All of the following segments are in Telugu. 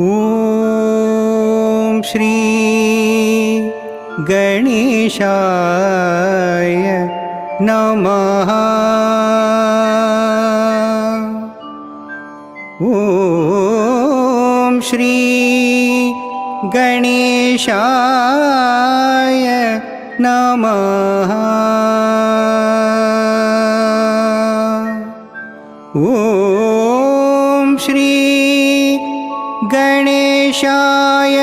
ఓం శ్రీ గణేశాయ నమః. ఓం శ్రీ గణేశాయ నమః. ఓం శ్రీ గణేశాయ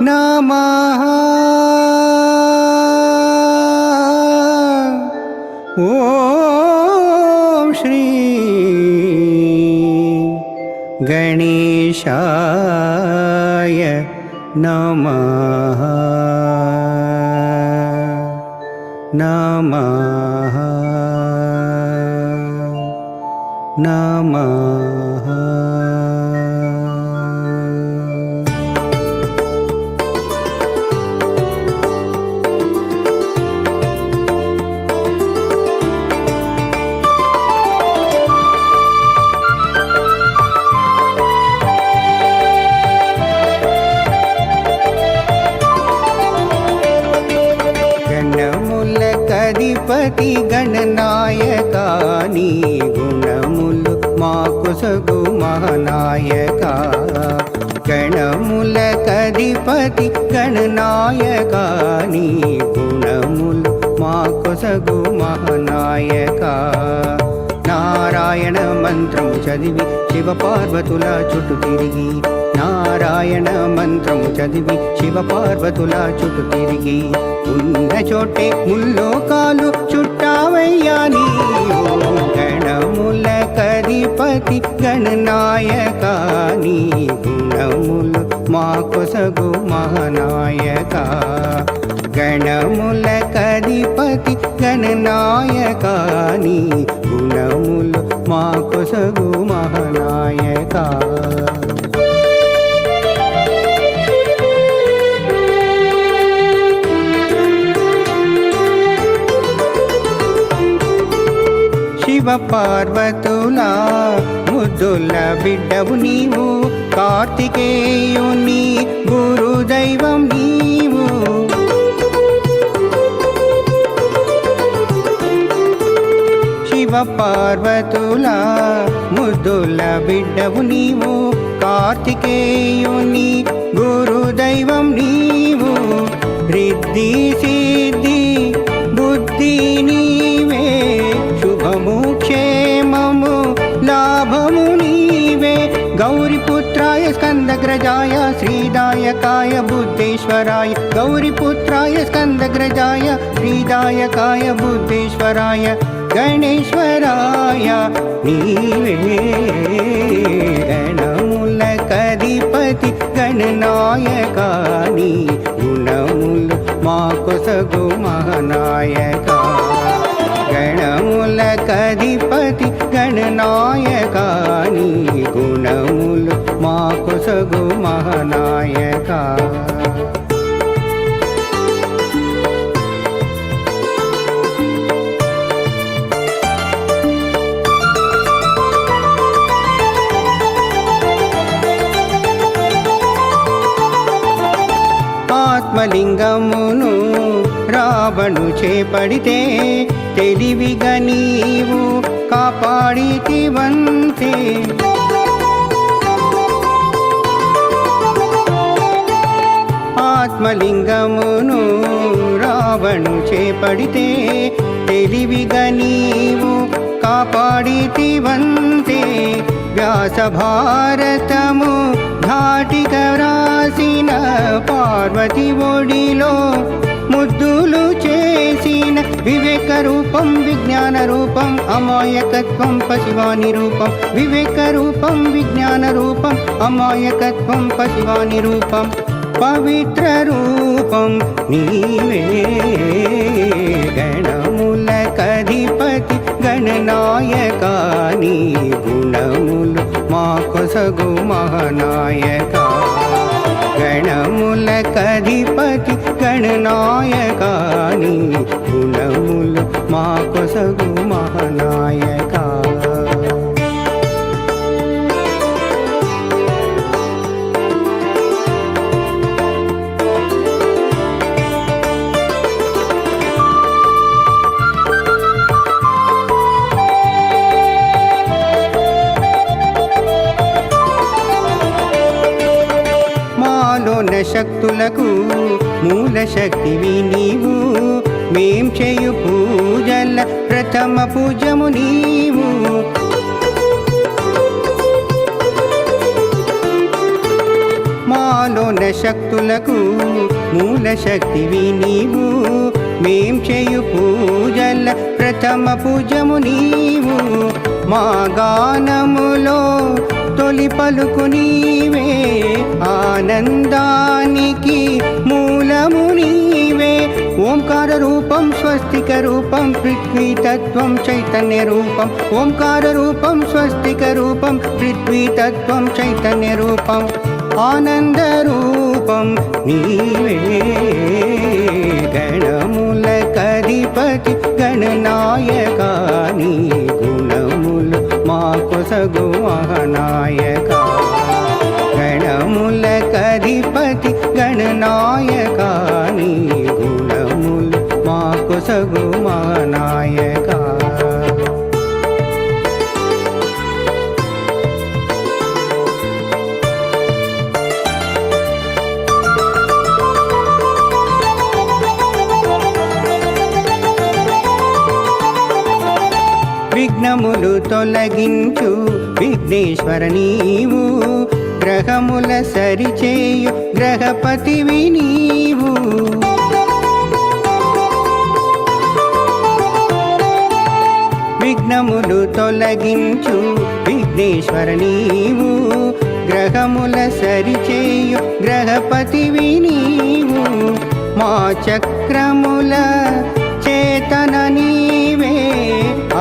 నమః. ఓం శ్రీ గణేశాయ నమః. నమః నమః. గణములకధిపతి గణనాయక నీ గుణములు మాకు సగు మహానాయక. గణములకధిపతి గణనాయక నీ గుణములు మాకు సగు మహానాయక. నారాయణ మంత్రము చదివి శివ పార్వతుల చుట్టూ తిరిగి, నారాయణ మంత్రము చదివి శివ పార్వతుల చుట్టూ తిరిగి, ఉన్న చోటే ముల్లోకాలు చుట్టావయ్యా నీవు. గణములకధిపతి గణనాయక నీ గుణములు మాకు సగు మహానాయక. గణములకధిపతి గణనాయక నీ గుణములు మాకు సగు మహానాయక. శివ పార్వతుల ముద్దుల బిడ్డవు నీవు, కార్తికేయుని గురుదైవం నీవు. శివ పార్వతుల ముద్దుల బిడ్డవు నీవు, కార్తికేయుని గురుదైవం నీవు. రిద్ధి సిద్ధి బుద్ధి నీవే, శుభము క్షేమము లాభము నీవే. గౌరీపుత్రాయ స్కందగ్రజాయ శ్రీదాయకాయ బుద్ధేశ్వరాయ, గౌరీపుత్రాయ స్కందగ్రజాయ శ్రీదాయకాయ బుద్ధేశ్వరాయ గణేశ్వరాయ నీవే. గణములకధిపతి గణనాయక నీ గుణములు మాకు సగు మహానాయక. గణములకధిపతి గణనాయక నీ గుణములు మాకు సగు మహానాయక. ఆత్మలింగమును రావణు చేపడితే తెలివిగా నీవు కాపాడితివంతే. ఆత్మలింగమును రావణు చేపడితే తెలివిగా నీవు కాపాడితివంతే. వ్యాస భారతము ధాటిక వ్రాసిన పార్వతి ఒడిలో ముద్దులు చేసిన వివేక రూపం విజ్ఞాన రూపం అమాయకత్వం పశివాని రూపం. వివేక రూపం విజ్ఞాన రూపం అమాయకత్వం పశివాని రూపం. పవిత్ర రూపం నీవే. గణములకధిపతి గణనాయక నీ గుణములు మాకు సగు మహానాయక. గణములకధిపతి గణనాయక నీ గుణములు మాకు సగు మహానాయక. శక్తులకు మూల శక్తివి నీవు మేం చేయు పూజల ప్రథమ పూజము నీవు మాలోన శక్తులకు మూల శక్తివి నీవు మేం చేయు పూజల ప్రథమ పూజము నీవు మా గానములో తొలి పలుకు నీవే ఆనందానికి మూలము నీవే ఓంకార రూపం స్వస్తిక రూపం పృథ్వీ తత్వం చైతన్య రూపం ఓంకార రూపం స్వస్తిక రూపం పృథ్వీ తత్వం చైతన్య రూపం ఆనంద రూపం నీవే గణములకధిపతి గణనాయక నీ గుణములు మా కొసగు మహానాయక గణములకధిపతి గణనాయక నీ గుణములు మా కొసగు మహానాయక విఘ్నములు తొలగించు విఘ్నేశ్వర నీవు గ్రహముల సరిచేయు గ్రహపతివి నీవు విఘ్నములు తొలగించు విఘ్నేశ్వర నీవు గ్రహముల సరిచేయు గ్రహపతివి నీవు మా చక్రముల చేతన నీవే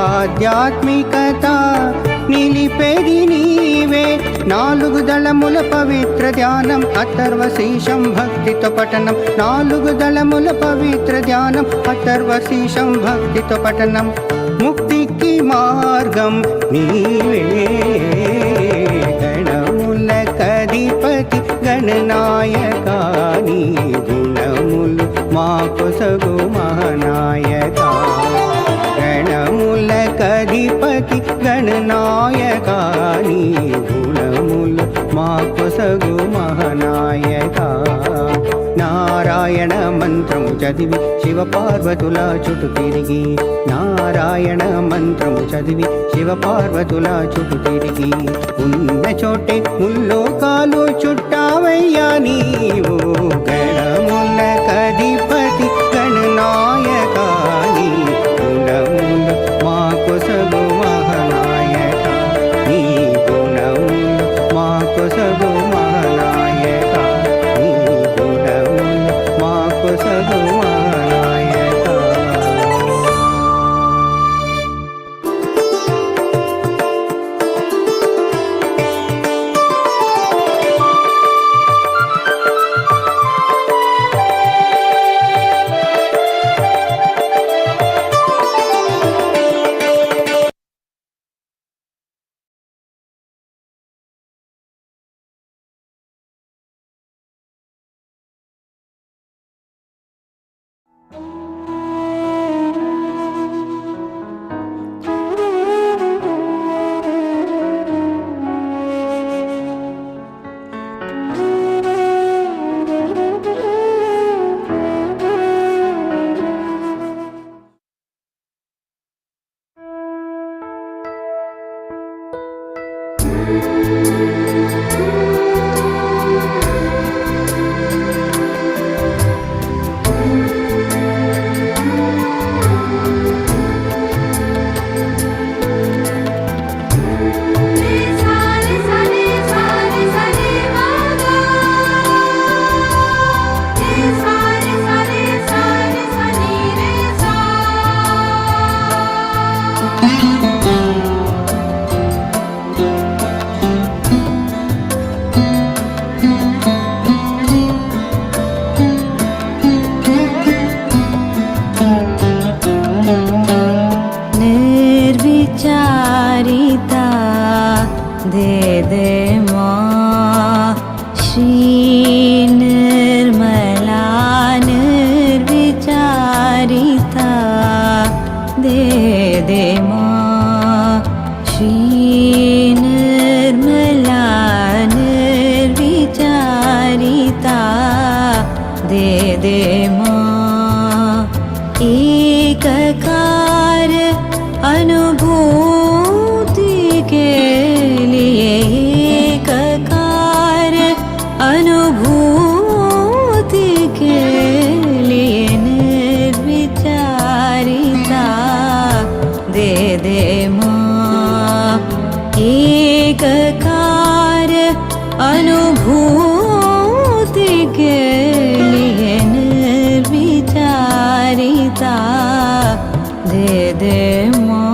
ఆధ్యాత్మికత నిలిపేది నీవే నాలుగు దళముల పవిత్ర ధ్యానం అథర్వశీషం భక్తితో పఠనం నాలుగు దళముల పవిత్ర ధ్యానం అథర్వశీషం భక్తితో పఠనం ముక్తికి మార్గం నీవే గణములకధిపతి గణనాయక నీ గుణములు మా కొసగు మహానాయక గణములకధిపతి గణనాయక నీ గుణములు మా కొసగు మహానాయక నారాయణ మంత్రము చదివి శివ పార్వతుల చుట్టు తిరిగి నారాయణ మంత్రము చదివి శివ పార్వతుల చుట్టు తిరిగి ఉన్న చోటే ముల్లోకాలు చుట్టావయ్యా నీవు గణములకధిపతి గణనాయక నీ గుణములు మా కొసగు మహానాయక నీ గుణములు మా కొసగు మహానాయక నీ గుణములు మా కొసగు మహానాయక निर्विचारिता दे माँ एककार अनुभूति के लिए एककार अनुभूति के लिए निर्विचारिता दे दे माँ एककार अनुभूति के लिए निर्विचारिता दे दे माँ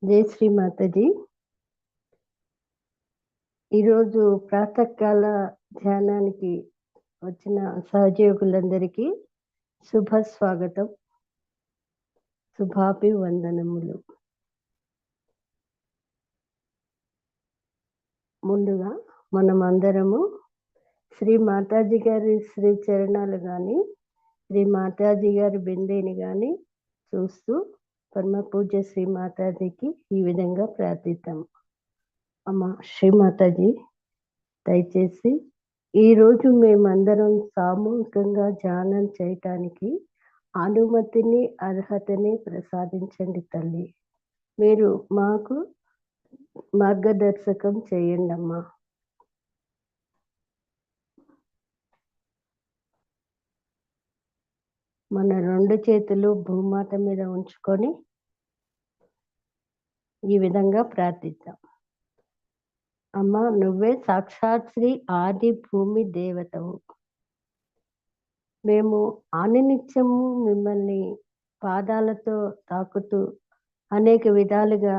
జై శ్రీ మాతాజీ. ఈరోజు ప్రాతకాల ధ్యానానికి వచ్చిన సహయోగులందరికీ శుభ స్వాగతం, శుభాభివందనములు. ముందుగా మనం అందరము శ్రీ మాతాజీ గారి శ్రీ చరణాలు కానీ శ్రీ మాతాజీ గారి బిందెని కానీ చూస్తూ పరమ పూజ శ్రీ మాతాజీకి ఈ విధంగా ప్రార్థిద్దాం. అమ్మ శ్రీ మాతాజీ, దయచేసి ఈరోజు మేమందరం సామూహికంగా ధ్యానం చేయటానికి అనుమతిని అర్హతని ప్రసాదించండి తల్లి. మీరు మాకు మార్గదర్శకం చేయండి అమ్మా. మన రెండు చేతులు భూమాత మీద ఉంచుకొని ఈ విధంగా ప్రార్థిద్దాం. అమ్మ, నువ్వే సాక్షాత్ శ్రీ ఆది భూమి దేవతవు. మేము ఆనినిత్యము మిమ్మల్ని పాదాలతో తాకుతూ అనేక విధాలుగా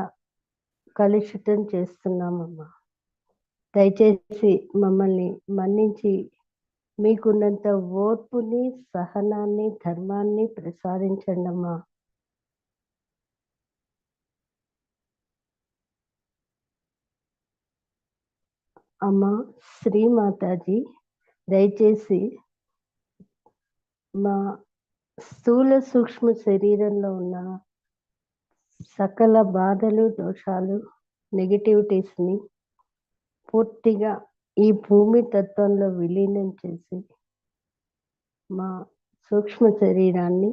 కలుషితం చేస్తున్నామమ్మా. దయచేసి మమ్మల్ని మన్నించి మీకున్నంత ఓర్పుని, సహనాన్ని, ధర్మాన్ని ప్రసాదించండి అమ్మా. అమ్మా శ్రీ మాతాజీ, దయచేసి మా స్థూల సూక్ష్మ శరీరంలో ఉన్న సకల బాధలు, దోషాలు, నెగిటివిటీస్ని పూర్తిగా ఈ భూమి తత్వంలో విలీనం చేసి మా సూక్ష్మ శరీరాన్ని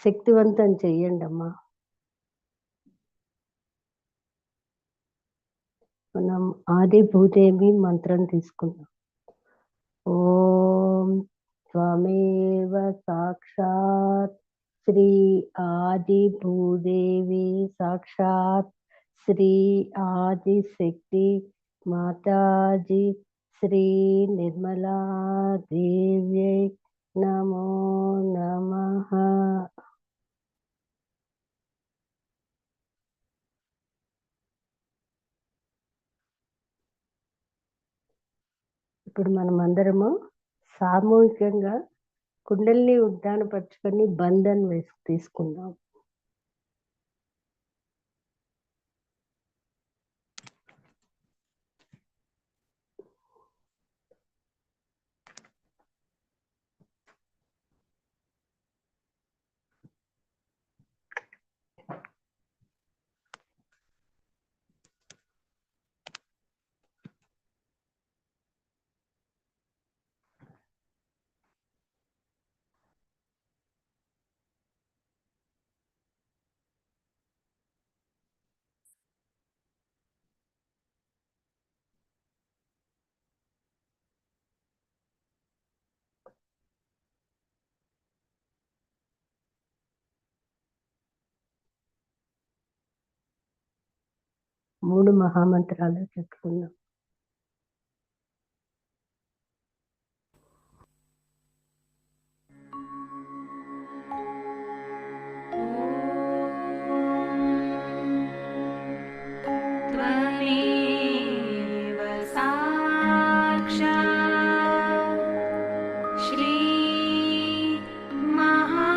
శక్తివంతం చెయ్యండి అమ్మా. మనం ఆది భూదేవి మంత్రం తీసుకుందాం. ఓం త్వమేవ సాక్షాత్ శ్రీ ఆది భూదేవి సాక్షాత్ శ్రీ ఆది శక్తి మాతాజీ శ్రీ నిర్మలా దేవ్యై నమో నమః. ఇప్పుడు మనం అందరము సామూహికంగా కుండల్ని ఉద్దానపరుచుకొని బంధన్ వేసి తీసుకుందాం. 3 మహామంత్రాలు చెప్పుకుందాం. त्वमेव साक्षात् श्री महालक्ष्मी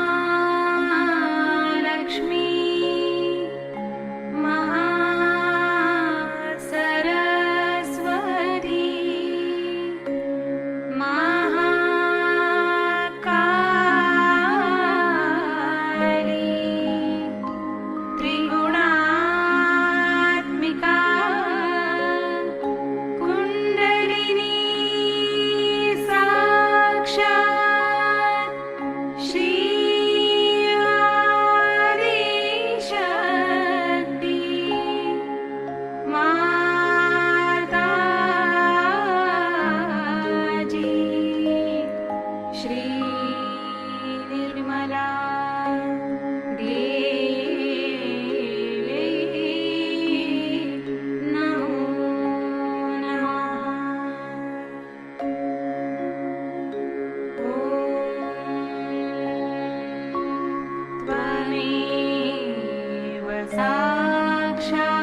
महासरस्वती महाकाली त्रिगुणात्मिका कुण्डलिनी साक्षात् श्री आदिशक्ति माताजी श्री निर्मला देवी नमो नमः। त्वमेव साक्षात्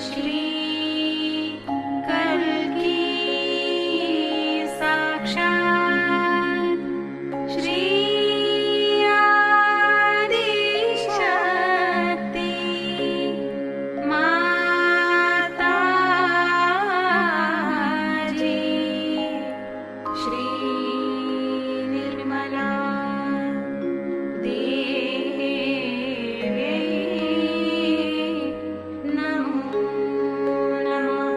श्री कल्की साक्षात् श्री आदिशक्ति माताजी श्री निर्मला देवी नमो नमः।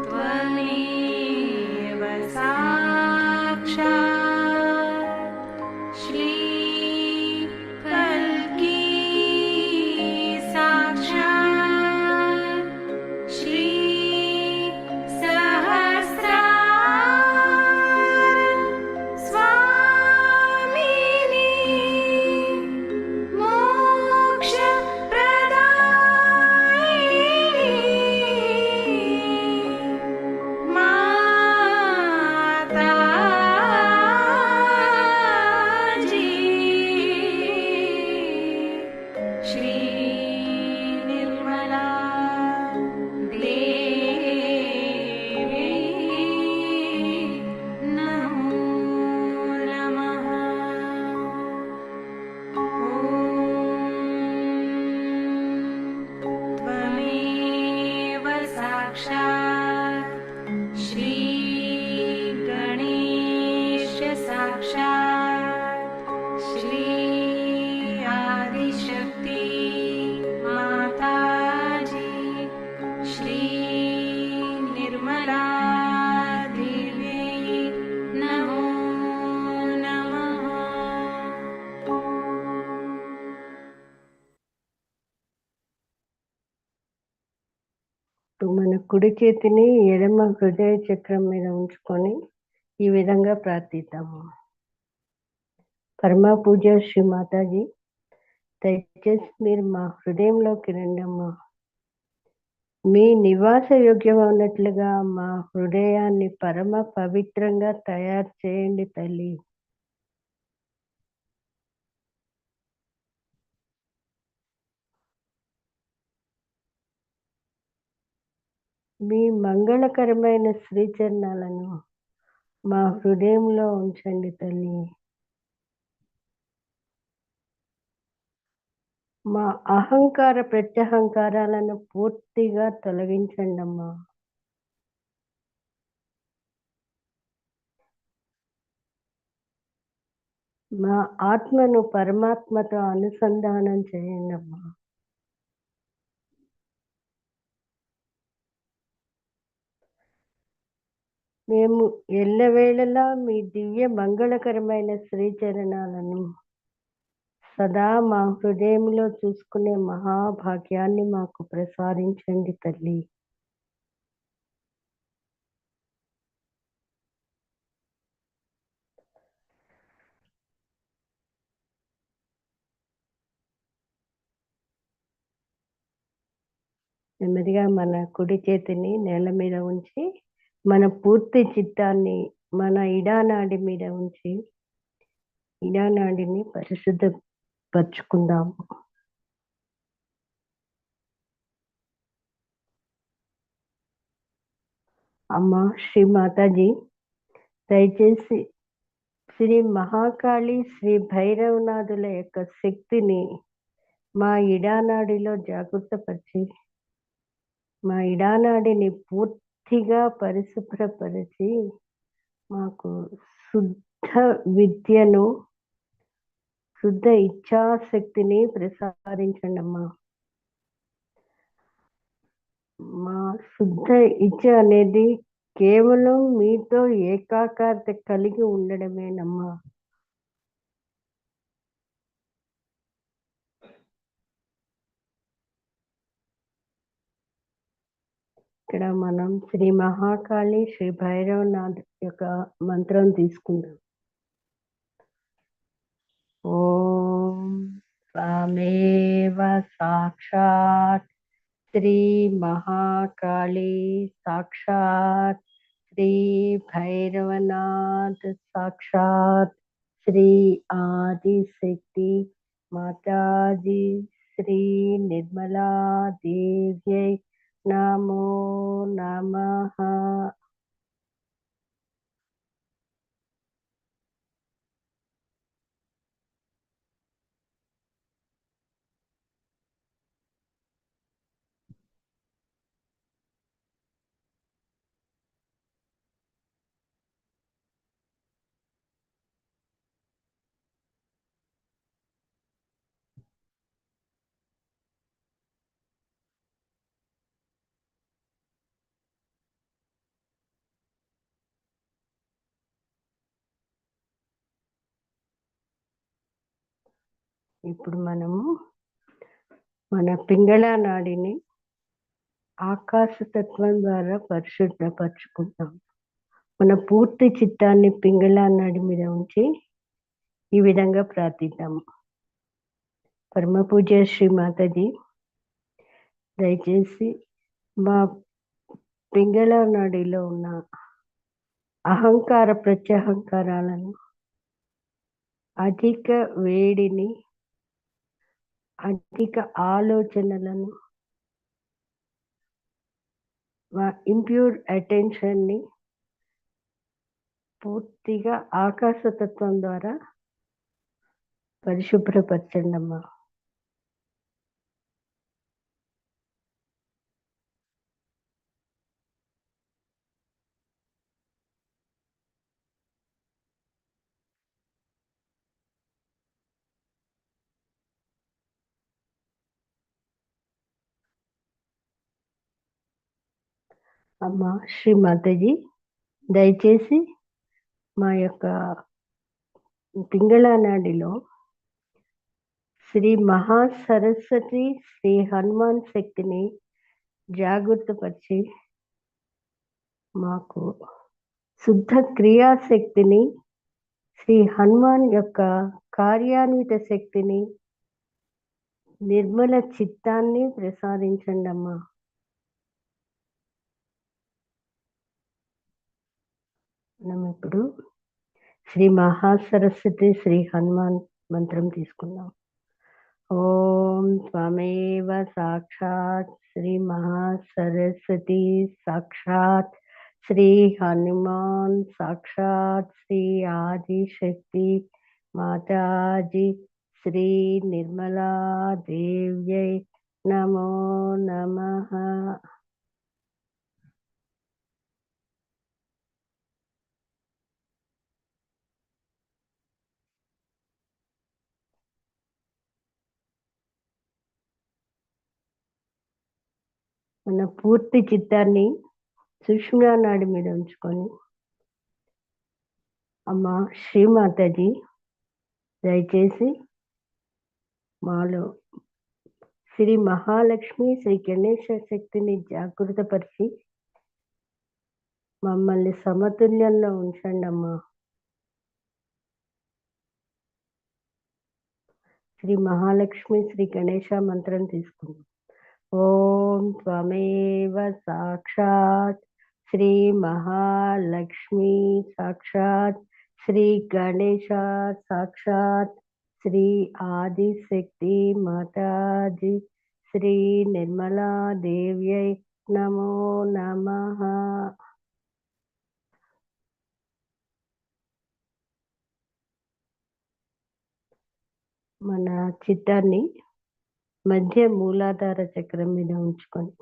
त्वमेव साक्षात् श्री कल्की साक्षात् श्री सहस्रार स्वामिनी मोक्षप्रदायिनी माताजी श्री निर्मला देवी नमो नमः। त्वमेव साक्षात् श्री गणेश साक्षात् श्री आदिशक्ति माताजी श्री निर्मला देवी नमो नमः। ఇప్పుడు మన కుడి చేతిని ఎడమ హృదయ చక్రం మీద ఉంచుకొని ఈ విధంగా ప్రార్థిద్దాము. పరమ పూజ శ్రీ మాతాజీ, దయచేసి మీరు మా హృదయంలోకి రండమ్మా. మీ నివాస యోగ్యంగా ఉన్నట్లుగా మా హృదయాన్ని పరమ పవిత్రంగా తయారు చేయండి తల్లి. మీ మంగళకరమైన శ్రీచరణాలను మా హృదయంలో ఉంచండి తల్లి. మా అహంకార ప్రత్యహంకారాలను పూర్తిగా తొలగించండి అమ్మా. మా ఆత్మను పరమాత్మతో అనుసంధానం చేయండి అమ్మా. మేము ఎల్లవేళలా మీ దివ్య మంగళకరమైన శ్రీచరణాలను సదా మా హృదయంలో చూసుకునే మహాభాగ్యాన్ని మాకు ప్రసాదించండి తల్లి. నెమ్మదిగా మన కుడి చేతిని నేల మీద ఉంచి మన పూర్తి చిత్తాన్ని మన ఇడానాడి మీద ఉంచి ఇడానాడిని పరిశుద్ధపరచుకుందాము. అమ్మ శ్రీ మాతాజీ, దయచేసి శ్రీ మహాకాళి శ్రీ భైరవనాథుల యొక్క శక్తిని మా ఇడానాడిలో జాగృతపరిచి మా ఇడానాడిని పూర్తిగా పరిశుభ్రపరిచి మాకు శుద్ధ విద్యను శుద్ధ ఇచ్ఛాశక్తిని ప్రసాదించండి అమ్మా. మా శుద్ధ ఇచ్ఛ అనేది కేవలం మీతో ఏకాకారత కలిగి ఉండడమేనమ్మా. ఇక్కడ మనం శ్రీ మహాకాళి శ్రీ భైరవనాథ్ యొక్క మంత్రం తీసుకుందాం. ఓం త్వమేవ సాక్షాత్ శ్రీ మహాకాళి సాక్షాత్ శ్రీ భైరవనాథ్ సాక్షాత్ శ్రీ ఆదిశక్తి మాతాజీ శ్రీ నిర్మలా దేవ్యై నమో నమః. ఇప్పుడు మనము మన పింగళ నాడిని ఆకాశతత్వం ద్వారా పరిశుద్ధపరచుకుంటాం. మన పూర్తి చిత్తాన్ని పింగళ నాడి మీద ఉంచి ఈ విధంగా ప్రార్థిద్దాము. పరమ పూజ్య శ్రీ మాతాజీ, దయచేసి మా పింగళ నాడిలో ఉన్న అహంకార ప్రత్యహంకారాలను, అధిక వేడిని, అధిక ఆలోచనలను, ఇంప్యూర్ అటెన్షన్ని పూర్తిగా ఆకాశతత్వం ద్వారా పరిశుభ్రపరచండి అమ్మా. అమ్మా శ్రీ మాతాజీ, దయచేసి మా యొక్క పింగళ నాడిలో శ్రీ మహాసరస్వతి శ్రీ హనుమాన్ శక్తిని జాగృతపరిచి మాకు శుద్ధ క్రియాశక్తిని, శ్రీ హనుమాన్ యొక్క కార్యాన్విత శక్తిని, నిర్మల చిత్తాన్ని ప్రసాదించండి అమ్మా. మనం ఇప్పుడు శ్రీ మహాసరస్వతి శ్రీ హనుమాన్ మంత్రం తీసుకుందాం. ఓం త్వమేవ సాక్షాత్ శ్రీ మహాసరస్వతి సాక్షాత్ శ్రీ హనుమాన్ సాక్షాత్ శ్రీ ఆదిశక్తి మాతాజీ శ్రీ నిర్మలా దేవ్యై నమో నమః. మన పూర్తి చిత్తాన్ని సుష్మా నాడి మీద ఉంచుకొని, అమ్మ శ్రీమాతాజీ, దయచేసి మాలో శ్రీ మహాలక్ష్మి శ్రీ గణేశ శక్తిని జాగృతపరిచి మమ్మల్ని సమతుల్యంలో ఉంచండి అమ్మా. శ్రీ మహాలక్ష్మి శ్రీ గణేశ మంత్రం తీసుకుందాం. ఓం త్వమేవ సాక్షాత్ శ్రీ మహాలక్ష్మి సాక్షాత్ శ్రీ గణేశాత్ సాక్షాత్ శ్రీ ఆదిశక్తి మాతాజీ శ్రీ నిర్మలా దేవ్యై నమో నమః. మన చిత్తాన్ని మధ్య మూలాధార చక్రం మీద ఉంచుకొని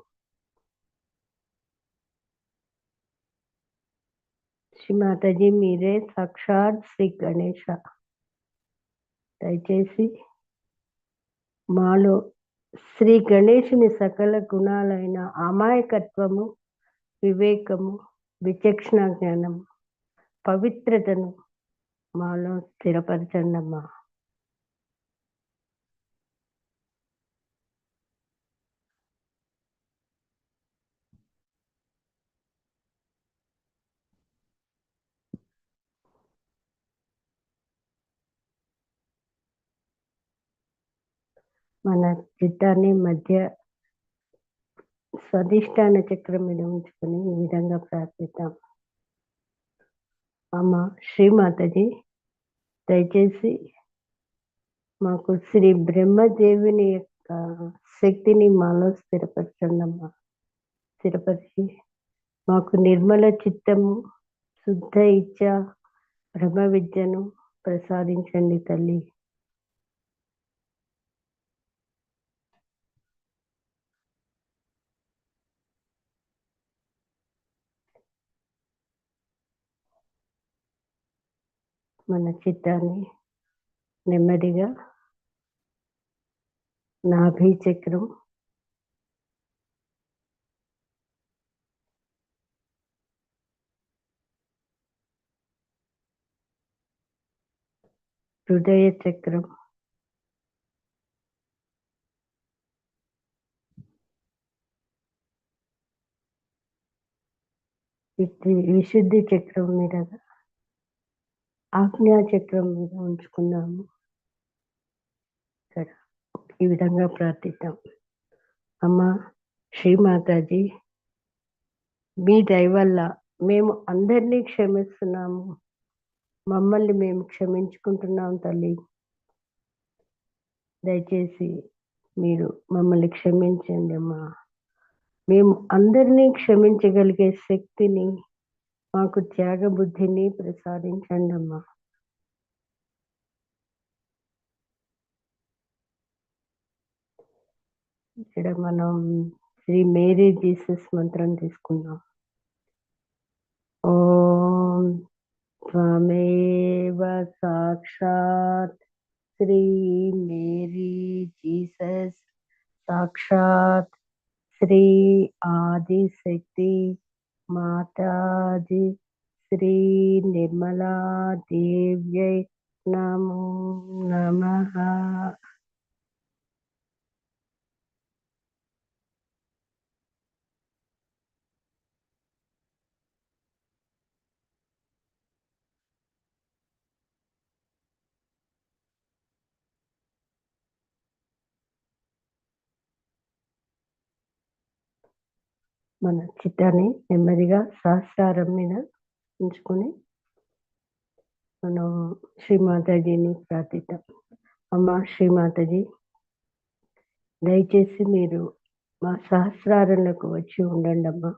శ్రీ మాతాజీ మీరే సాక్షాత్ శ్రీ గణేశ. దయచేసి మాలో శ్రీ గణేశుని సకల గుణాలైన అమాయకత్వము, వివేకము, విచక్షణ జ్ఞానము, పవిత్రతను మాలో స్థిరపరచండి అమ్మా. మన చిత్తాన్ని మధ్య స్వధిష్టాన చక్రం మీద ఉంచుకొని ఈ విధంగా ప్రార్థిద్దాం. అమ్మ శ్రీమాతజీ దయచేసి మాకు శ్రీ బ్రహ్మదేవుని యొక్క శక్తిని మాలో స్థిరపరచండి అమ్మా. స్థిరపరిచి మాకు నిర్మల చిత్తము, శుద్ధ ఇచ్చ, బ్రహ్మ విద్యను ప్రసాదించండి తల్లి. మన చిత్తాన్ని నెమ్మదిగా నాభి చక్రం, హృదయ చక్రం, విశుద్ధి చక్రం మీద, ఆజ్ఞా చక్రం మీద ఉంచుకున్నాము. ఇక్కడ ఈ విధంగా ప్రార్థిద్దాం. అమ్మ శ్రీమాతాజీ మీ దయ వల్ల మేము అందరినీ క్షమిస్తున్నాము. మమ్మల్ని మేము క్షమించుకుంటున్నాం తల్లి. దయచేసి మీరు మమ్మల్ని క్షమించండి అమ్మా. మేము అందరినీ క్షమించగలిగే శక్తిని, మాకు త్యాగ బుద్ధిని ప్రసాదించండి అమ్మా. ఇక్కడ మనం శ్రీ మేరీ జీసస్ మంత్రం తీసుకుందాం. ఓం త్వమేవ సాక్షాత్ శ్రీ మేరీ జీసస్ సాక్షాత్ శ్రీ ఆదిశక్తి మాతాజీ శ్రీ నిర్మలా దేవ్యై నమో నమః. మన చిత్తాన్ని నెమ్మదిగా సహస్రారం మీద ఉంచుకొని మనం శ్రీమాతాజీని ప్రార్థిద్దాం. అమ్మ శ్రీమాతాజీ దయచేసి మీరు మా సహస్రారంలోకి వచ్చి ఉండండి అమ్మా.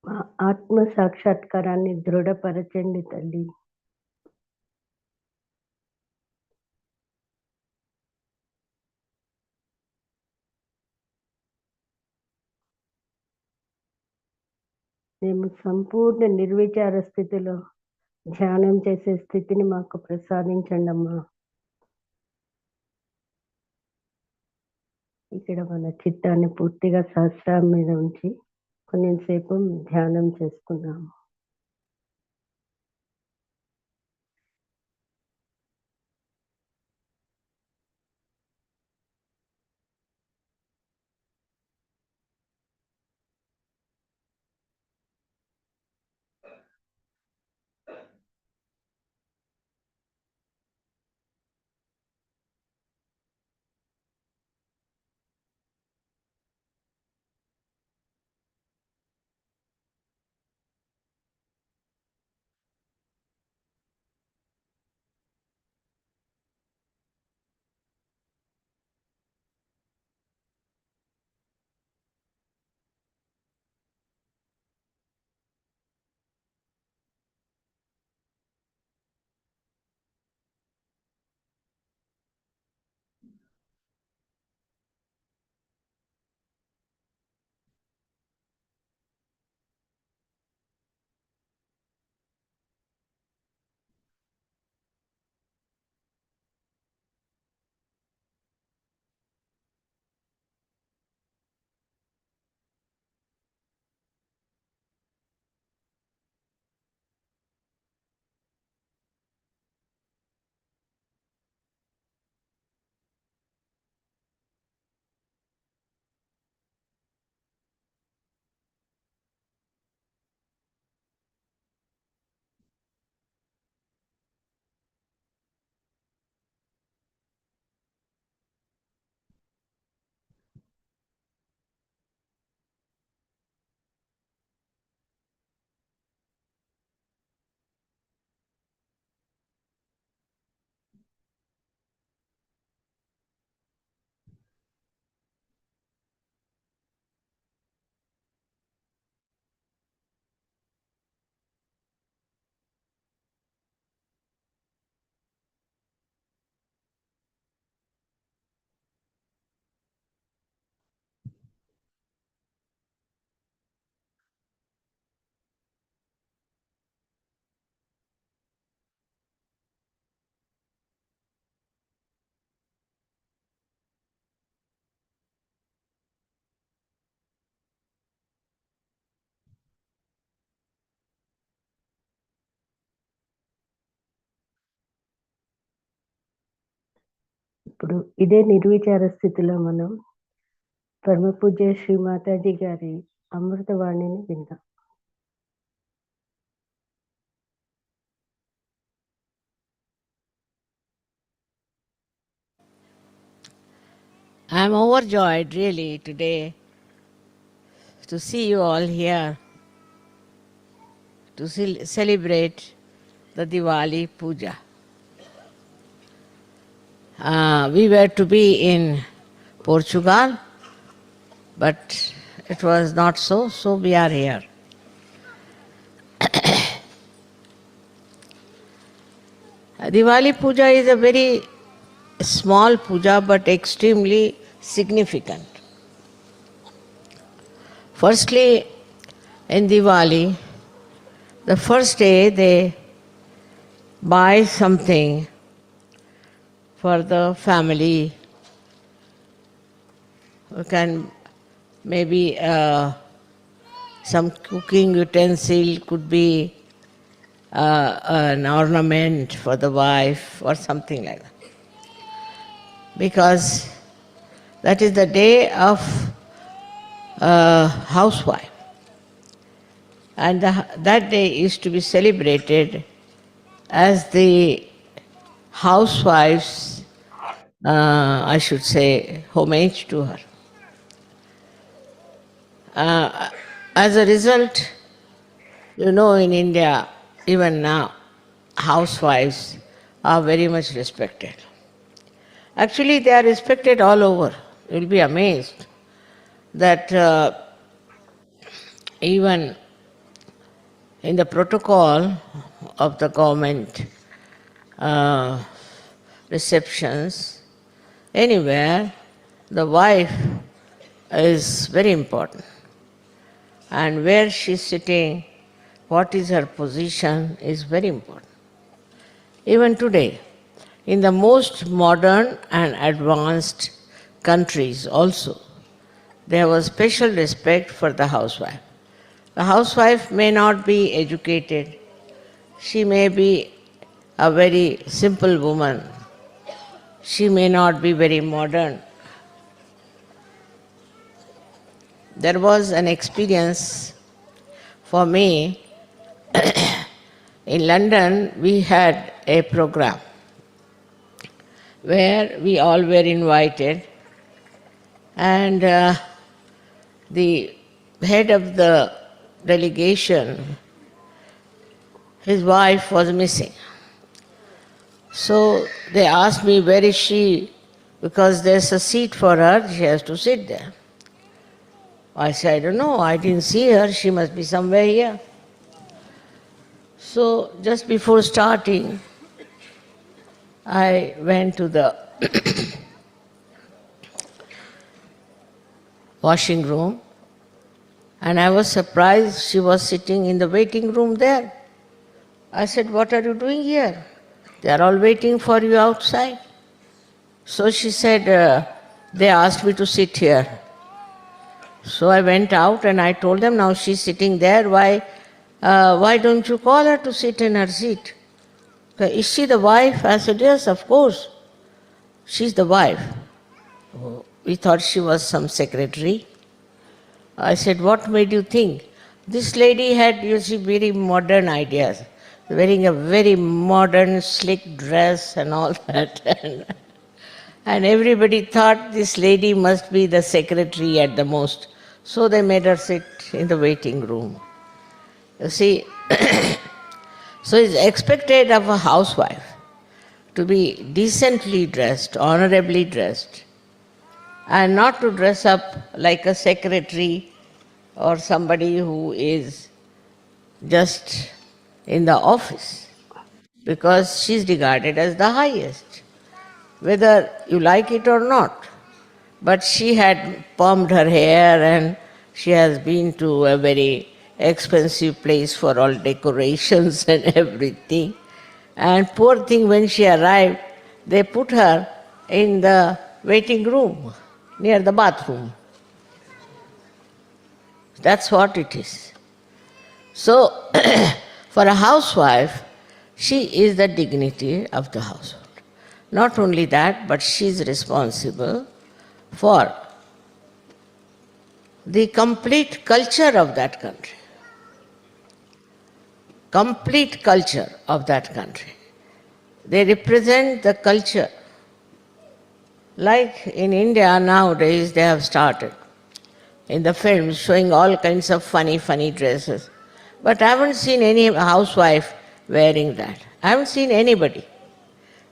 మా ఆత్మ సాక్షాత్కారాన్ని దృఢపరచండి తల్లి. మేము సంపూర్ణ నిర్విచార స్థితిలో ధ్యానం చేసే స్థితిని మాకు ప్రసాదించండి అమ్మా. ఇక్కడ మన చిత్తాన్ని పూర్తిగా సహస్రం మీద ఉంచి కొంచెంసేపు ధ్యానం చేసుకున్నాము. ఇప్పుడు ఇదే నిర్విచార స్థితిలో మనం పరమ పూజ్య శ్రీ మాతాజీ గారి అమృతవాణిని విందాం. I am overjoyed really today to see you all here to celebrate the Diwali Puja. We were to be in Portugal, but it was not so, so we are here. Diwali Puja is a very small puja but extremely significant. Firstly, in Diwali, the first day they buy something for the family. You can maybe some cooking utensil, could be an ornament for the wife or something like that. Because that is the day of housewife. And that day is to be celebrated as the housewife's, I should say, homage to her. As a result, you know, in India, even now, housewives are very much respected. Actually, they are respected all over. You'll be amazed that even in the protocol of the government receptions, anywhere, the wife is very important. And where she's sitting, what is her position is very important. Even today, in the most modern and advanced countries also, they have a special respect for the housewife. The housewife may not be educated. She may be a very simple woman. She may not be very modern. There was an experience for me. In London, we had a program where we all were invited, and the head of the delegation, his wife was missing. So they asked me, where is she? Because there's a seat for her, she has to sit there. I said, I don't know, I didn't see her, she must be somewhere here. So just before starting, I went to the washing room, and I was surprised she was sitting in the waiting room there. I said, what are you doing here? They are all waiting for you outside. So she said, they asked me to sit here. So I went out and I told them, now she's sitting there, why don't you call her to sit in her seat? Is she the wife? I said, yes, of course. She's the wife. We thought she was some secretary. I said, what made you think? This lady had, you see, very modern ideas, wearing a very modern, slick dress and all that. And everybody thought this lady must be the secretary at the most. So they made her sit in the waiting room. You see, so it's expected of a housewife to be decently dressed, honorably dressed, and not to dress up like a secretary or somebody who is just in the office, because she's regarded as the highest, whether you like it or not. But she had permed her hair and she has been to a very expensive place for all decorations and everything. And poor thing, when she arrived, they put her in the waiting room near the bathroom. That's what it is. So, for a housewife, she is the dignity of the household. Not only that, but she is responsible for the complete culture of that country. Complete culture of that country. They represent the culture. Like in India nowadays, they have started in the films showing all kinds of funny dresses. But I haven't seen any housewife wearing that. I haven't seen anybody.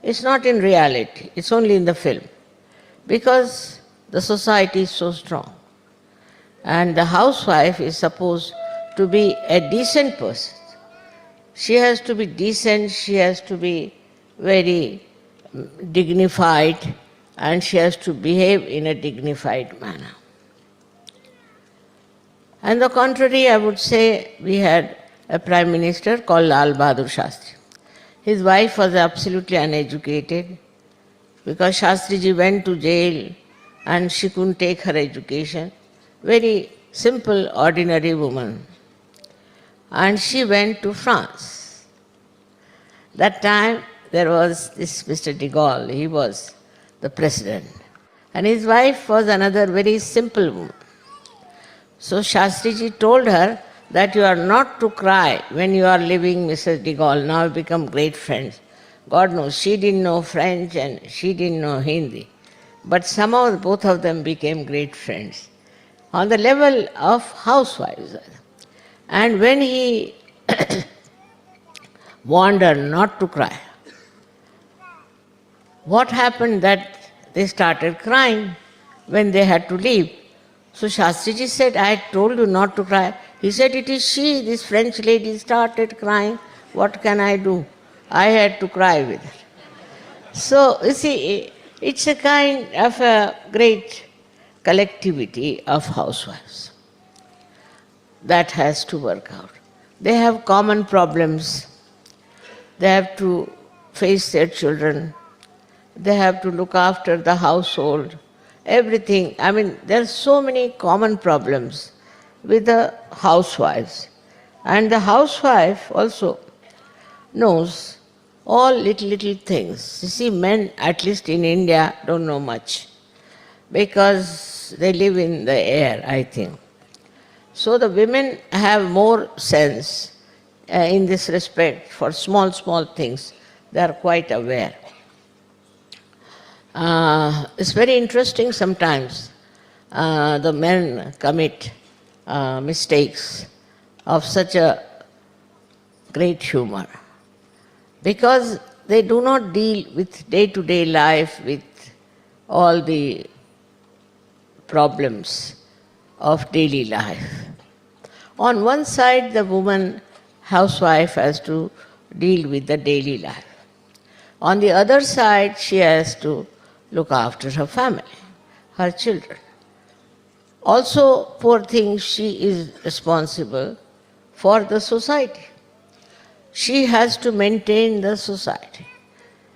It's not in reality, it's only in the film. Because the society is so strong. And the housewife is supposed to be a decent person. She has to be decent, she has to be very dignified, and she has to behave in a dignified manner. On the contrary, I would say we had a Prime Minister called Lal Bahadur Shastri. His wife was absolutely uneducated because Shastriji went to jail and she couldn't take her education. Very simple, ordinary woman. And she went to France. That time there was this Mr. de Gaulle, he was the president. And his wife was another very simple woman. So Shastriji told her that you are not to cry when you are leaving Mr. de Gaulle. Now you become great friends. God knows, she didn't know French and she didn't know Hindi. But somehow both of them became great friends on the level of housewives. And when he warned her not to cry, what happened that they started crying when they had to leave. So Shastriji said, I told you not to cry. He said, it is she, this French lady started crying. What can I do? I had to cry with her. So, you see, it's a kind of a great collectivity of housewives that has to work out. They have common problems. They have to face their children. They have to look after the household, everything. I mean, there are so many common problems with the housewives. And the housewife also knows all little things. You see, men, at least in India, don't know much because they live in the air, I think. So the women have more sense in this respect for small things. They are quite aware. It's very interesting sometimes. The men commit mistakes of such a great humor because they do not deal with day-to-day life, with all the problems of daily life. On one side, the woman housewife has to deal with the daily life. On the other side, she has to look after her family, her children. Also, poor thing, she is responsible for the society. She has to maintain the society.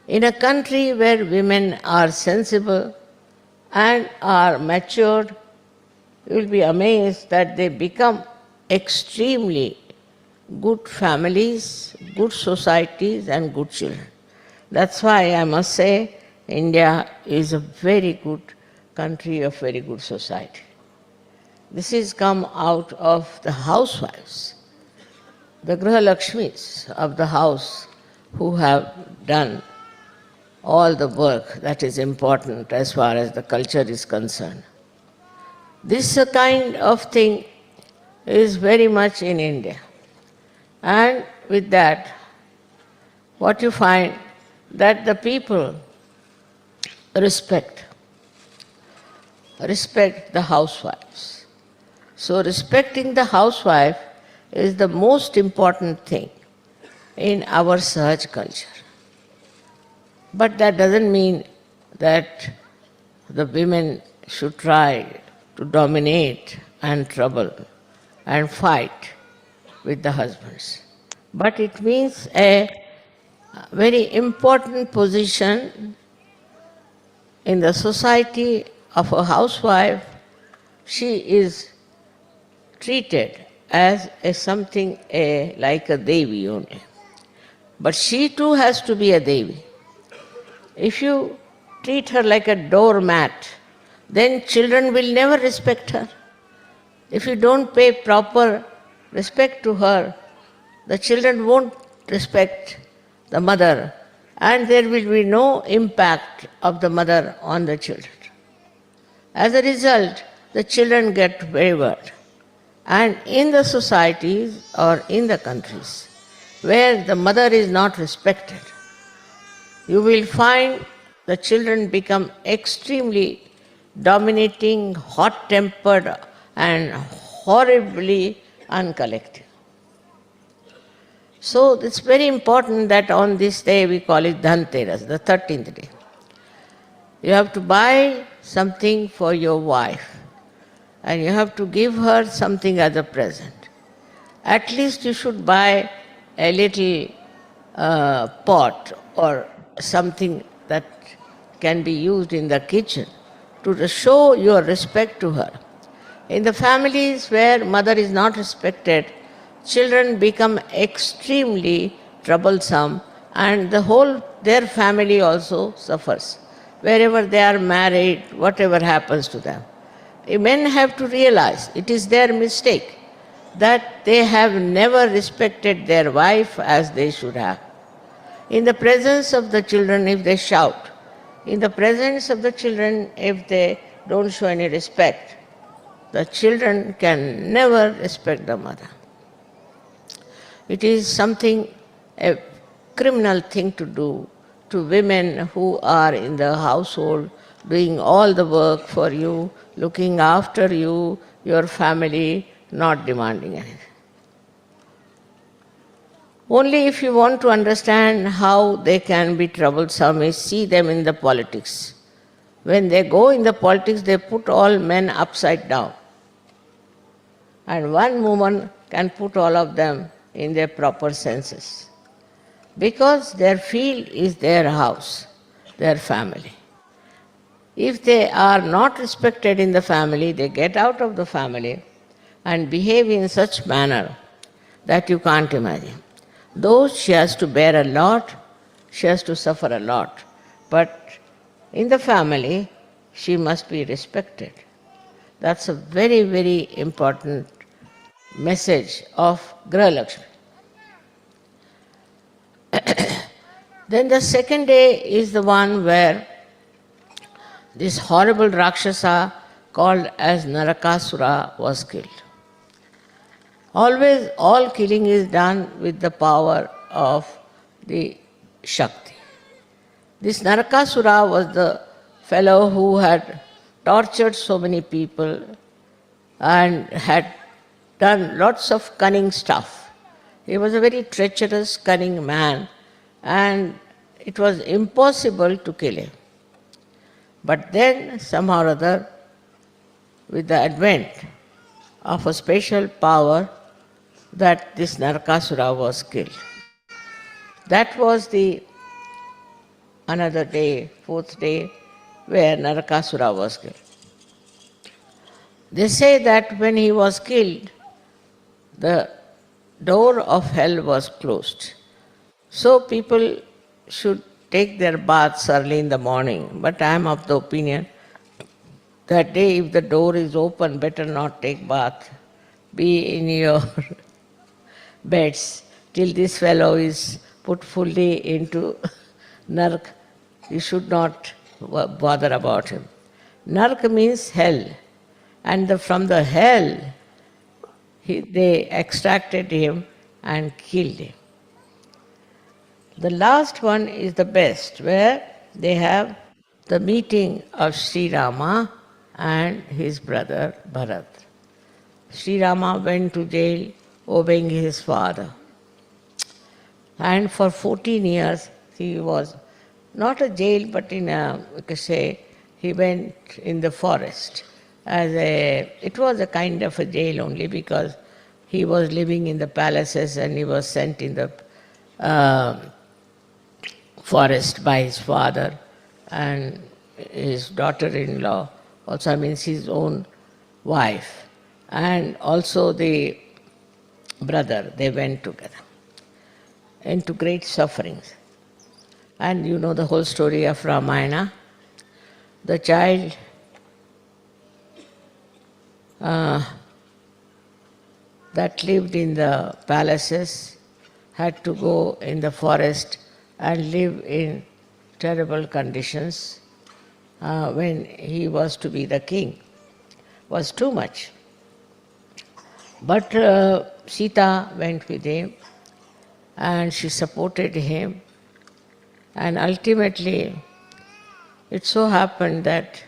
In a country where women are sensible and are matured, you will be amazed that they become extremely good families, good societies, and good children. That's why I must say India is a very good country of very good society. This has come out of the housewives, the Griha Lakshmis of the house who have done all the work that is important as far as the culture is concerned. This kind of thing is very much in India. And with that, what you find that the people respect the housewives. So respecting the housewife is the most important thing in our Sahaja culture. But that doesn't mean that the women should try to dominate and trouble and fight with the husbands. But it means a very important position in the society of a housewife. She is treated as something like a Devi only. But she too has to be a Devi. If you treat her like a doormat, then children will never respect her. If you don't pay proper respect to her, the children won't respect the mother, and there will be no impact of the mother on the children. As a result, the children get wayward. And in the societies or in the countries where the mother is not respected, you will find the children become extremely dominating, hot-tempered, and horribly uncollected. So it's very important that on this day we call it Dhanteras, the 13th day. You have to buy something for your wife and you have to give her something as a present. At least you should buy a little pot or something that can be used in the kitchen to show your respect to her. In the families where mother is not respected, children become extremely troublesome and their family also suffers. Wherever they are married, whatever happens to them. Men have to realize it is their mistake that they have never respected their wife as they should have. In the presence of the children, if they shout, in the presence of the children, if they don't show any respect, the children can never respect the mother. It is something, a criminal thing to do to women who are in the household, doing all the work for you, looking after you, your family, not demanding anything. Only if you want to understand how they can be troublesome is see them in the politics. When they go in the politics, they put all men upside down. And one woman can put all of them in their proper senses. Because their field is their house, their family. If they are not respected in the family, they get out of the family and behave in such manner that you can't imagine. Though she has to bear a lot, she has to suffer a lot. But in the family, she must be respected. That's a very, very important message of Graha Lakshmi. Then the second day is the one where this horrible Rakshasa called as Narakasura was killed. Always all killing is done with the power of the Shakti. This Narakasura was the fellow who had tortured so many people and had done lots of cunning stuff. He was a very treacherous, cunning man, and it was impossible to kill him. But then, somehow or other, with the advent of a special power, that this Narakasura was killed. That was the another day, fourth day, where Narakasura was killed. They say that when he was killed, the door of hell was closed. So people should take their baths early in the morning. But I am of the opinion that day if the door is open, better not take bath. Be in your beds till this fellow is put fully into Nark. You should not bother about him. Nark means hell. And from the hell, they extracted him and killed him. The last one is the best, where they have the meeting of Sri Rama and his brother Bharat. Sri Rama went to jail obeying his father. And for 14 years he was not a jail, but in a, we could say, he went in the forest. It was a kind of a jail only because he was living in the palaces and he was sent in the forest by his father and his daughter-in-law, also means his own wife, and also the brother. They went together into great sufferings. And you know the whole story of Ramayana. The child that lived in the palaces had to go in the forest and live in terrible conditions when he was to be the king. Was too much. But Sita went with him and she supported him, and ultimately it so happened that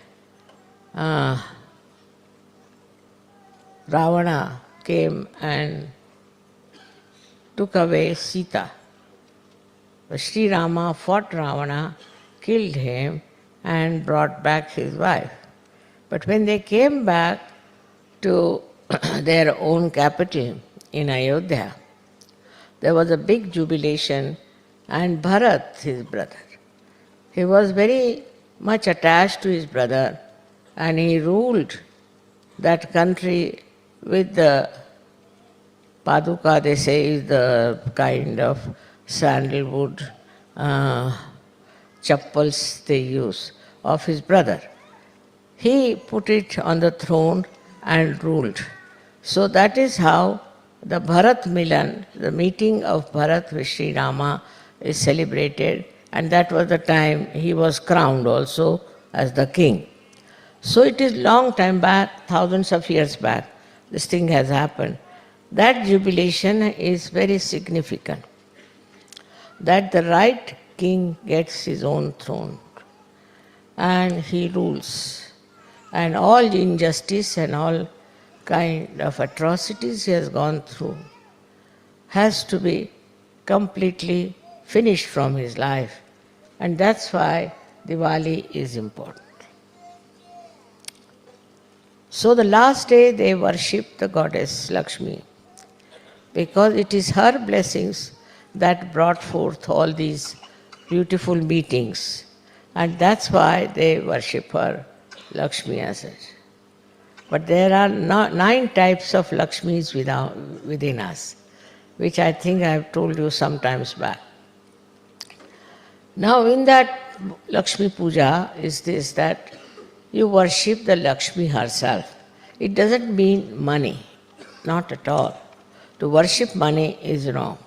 Ravana came and took away Sita. Sri Rama fought Ravana, killed him, and brought back his wife. But when they came back to their own capital in Ayodhya, there was a big jubilation, and Bharat, his brother, he was very much attached to his brother, and he ruled that country with the paduka, they say, is the kind of sandalwood chappals they use, of his brother. He put it on the throne and ruled. So that is how the Bharat Milan, the meeting of Bharat with Sri Rama, is celebrated, and that was the time he was crowned also as the king. So it is long time back, thousands of years back, this thing has happened. That jubilation is very significant, that the right king gets his own throne and he rules. And all injustice and all kind of atrocities he has gone through has to be completely finished from his life. And that's why Diwali is important. So the last day they worship the goddess Lakshmi, because it is her blessings that brought forth all these beautiful meetings. And that's why they worship her, Lakshmi, as such. But there are 9 types of Lakshmis within us, which I think I have told you sometimes back. Now in that Lakshmi Puja is this, that you worship the Lakshmi herself. It doesn't mean money, not at all. To worship money is wrong.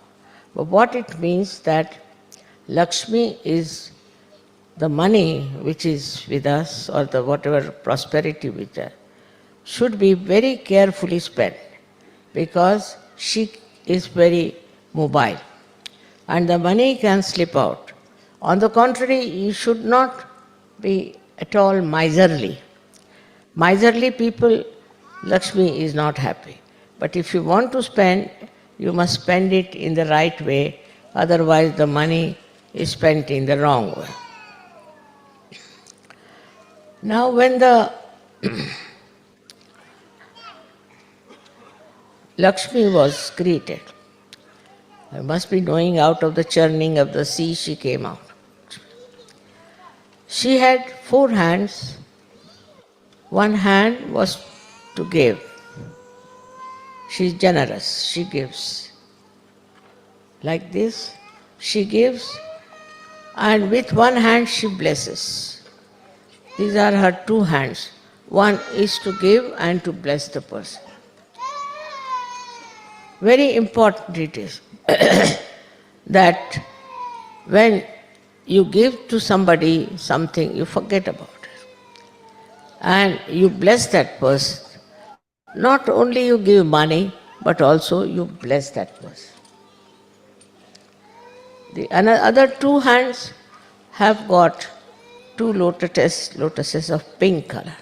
But what it means that Lakshmi is the money which is with us, or the whatever prosperity with us, should be very carefully spent, because she is very mobile and the money can slip out. On the contrary, you should not be at all miserly. Miserly people, Lakshmi is not happy. But if you want to spend, you must spend it in the right way, otherwise the money is spent in the wrong way. Now when the Lakshmi was created, I must be knowing, out of the churning of the sea she came out. She had 4 hands. One hand was to give. She is generous, she gives. Like this, she gives, and with one hand she blesses. These are her 2 hands. One is to give and to bless the person. Very important it is that when you give to somebody something, you forget about it. And you bless that person. Not only you give money, but also you bless that person. The other 2 hands have got 2 lotuses of pink color.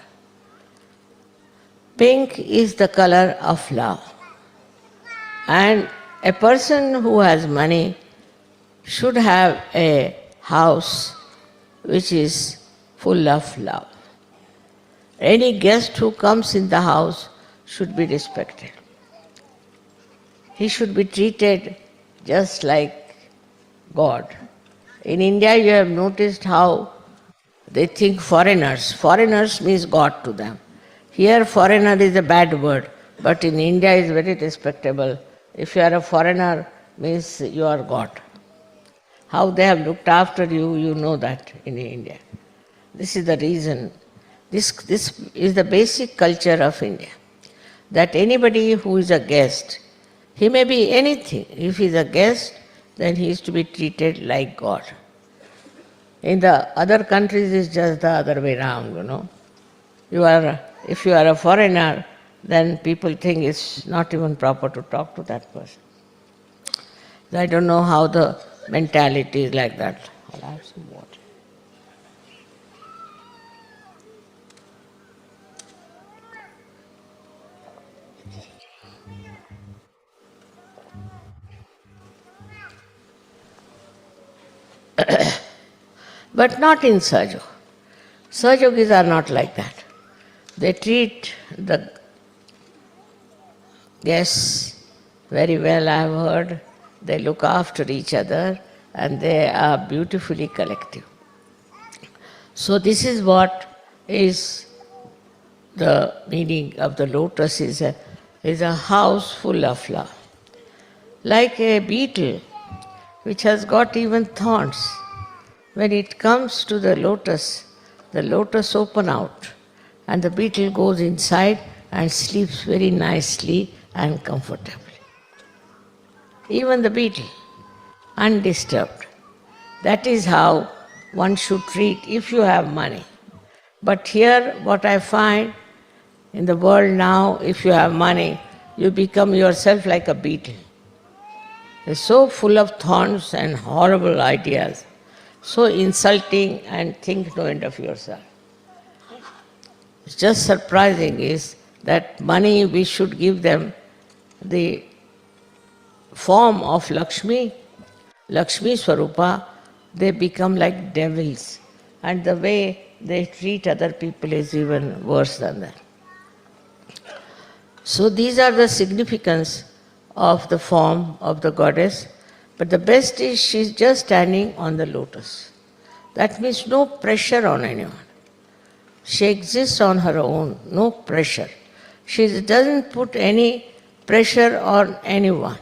Pink is the color of love. And a person who has money should have a house which is full of love. Any guest who comes in the house should be respected. He should be treated just like God. In India, you have noticed how they think foreigners. Foreigners means God to them. Here, foreigner is a bad word, but in India it is very respectable. If you are a foreigner, means you are God. how they have looked after you, you know that in India. This is the reason. This is the basic culture of India. That anybody who is a guest, he may be anything. If he is a guest, then he is to be treated like God. In the other countries, it's just the other way around, you know. If you are a foreigner, then people think it's not even proper to talk to that person. I don't know how the mentality is like that. I'll have some water. But not in Sahaja. Sahajogis are not like that. They treat the guests very well, I have heard. They look after each other and they are beautifully collective. So this is what is the meaning of the lotus is a house full of love. Like a beetle which has got even thorns. When it comes to the lotus open out and the beetle goes inside and sleeps very nicely and comfortably. Even the beetle, undisturbed. That is how one should treat if you have money. But here, what I find in the world now, if you have money, you become yourself like a beetle. It's so full of thorns and horrible ideas, so insulting, and think no end of yourself. It's just surprising is that money we should give them the form of Lakshmi, Lakshmi Swarupa, they become like devils. And the way they treat other people is even worse than that. So these are the significance of the form of the goddess. But the best is she's just standing on the lotus. That means no pressure on anyone. She exists on her own, no pressure. She doesn't put any pressure on anyone.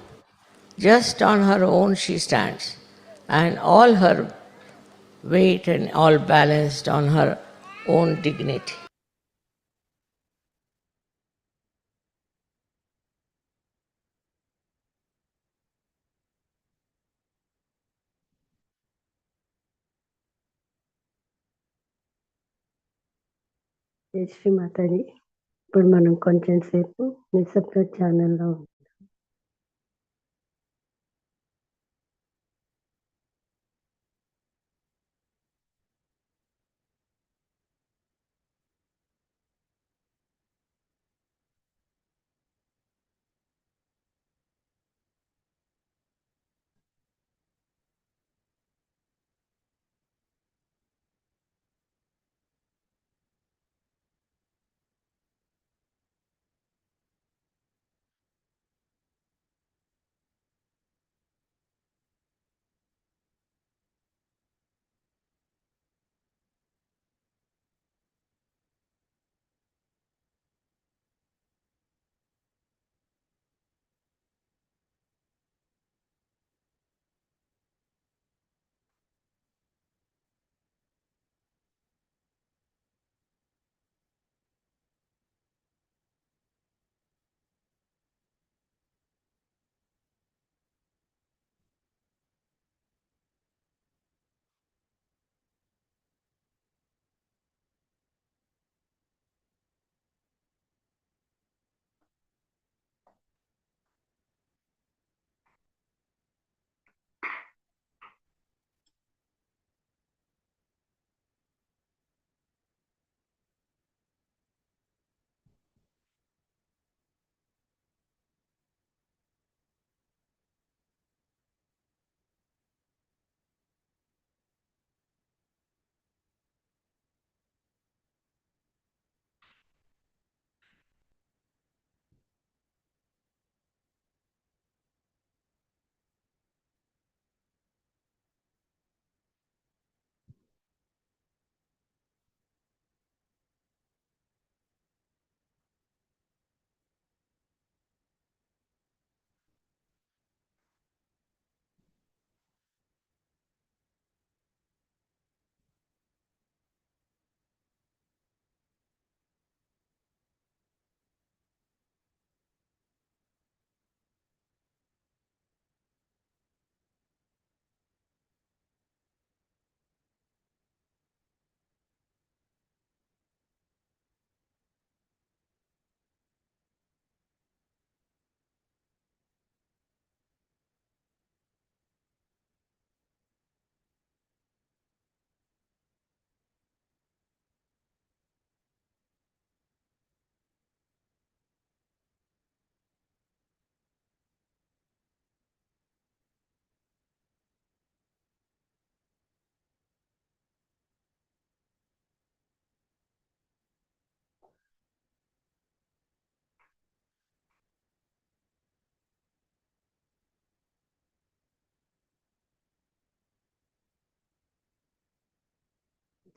Just on her own she stands. And all her weight and all balanced on her own dignity. జై శ్రీ మాతాజీ. ఇప్పుడు మనం కొంచెం సేపు నిశ్శబ్ద ఛానల్లో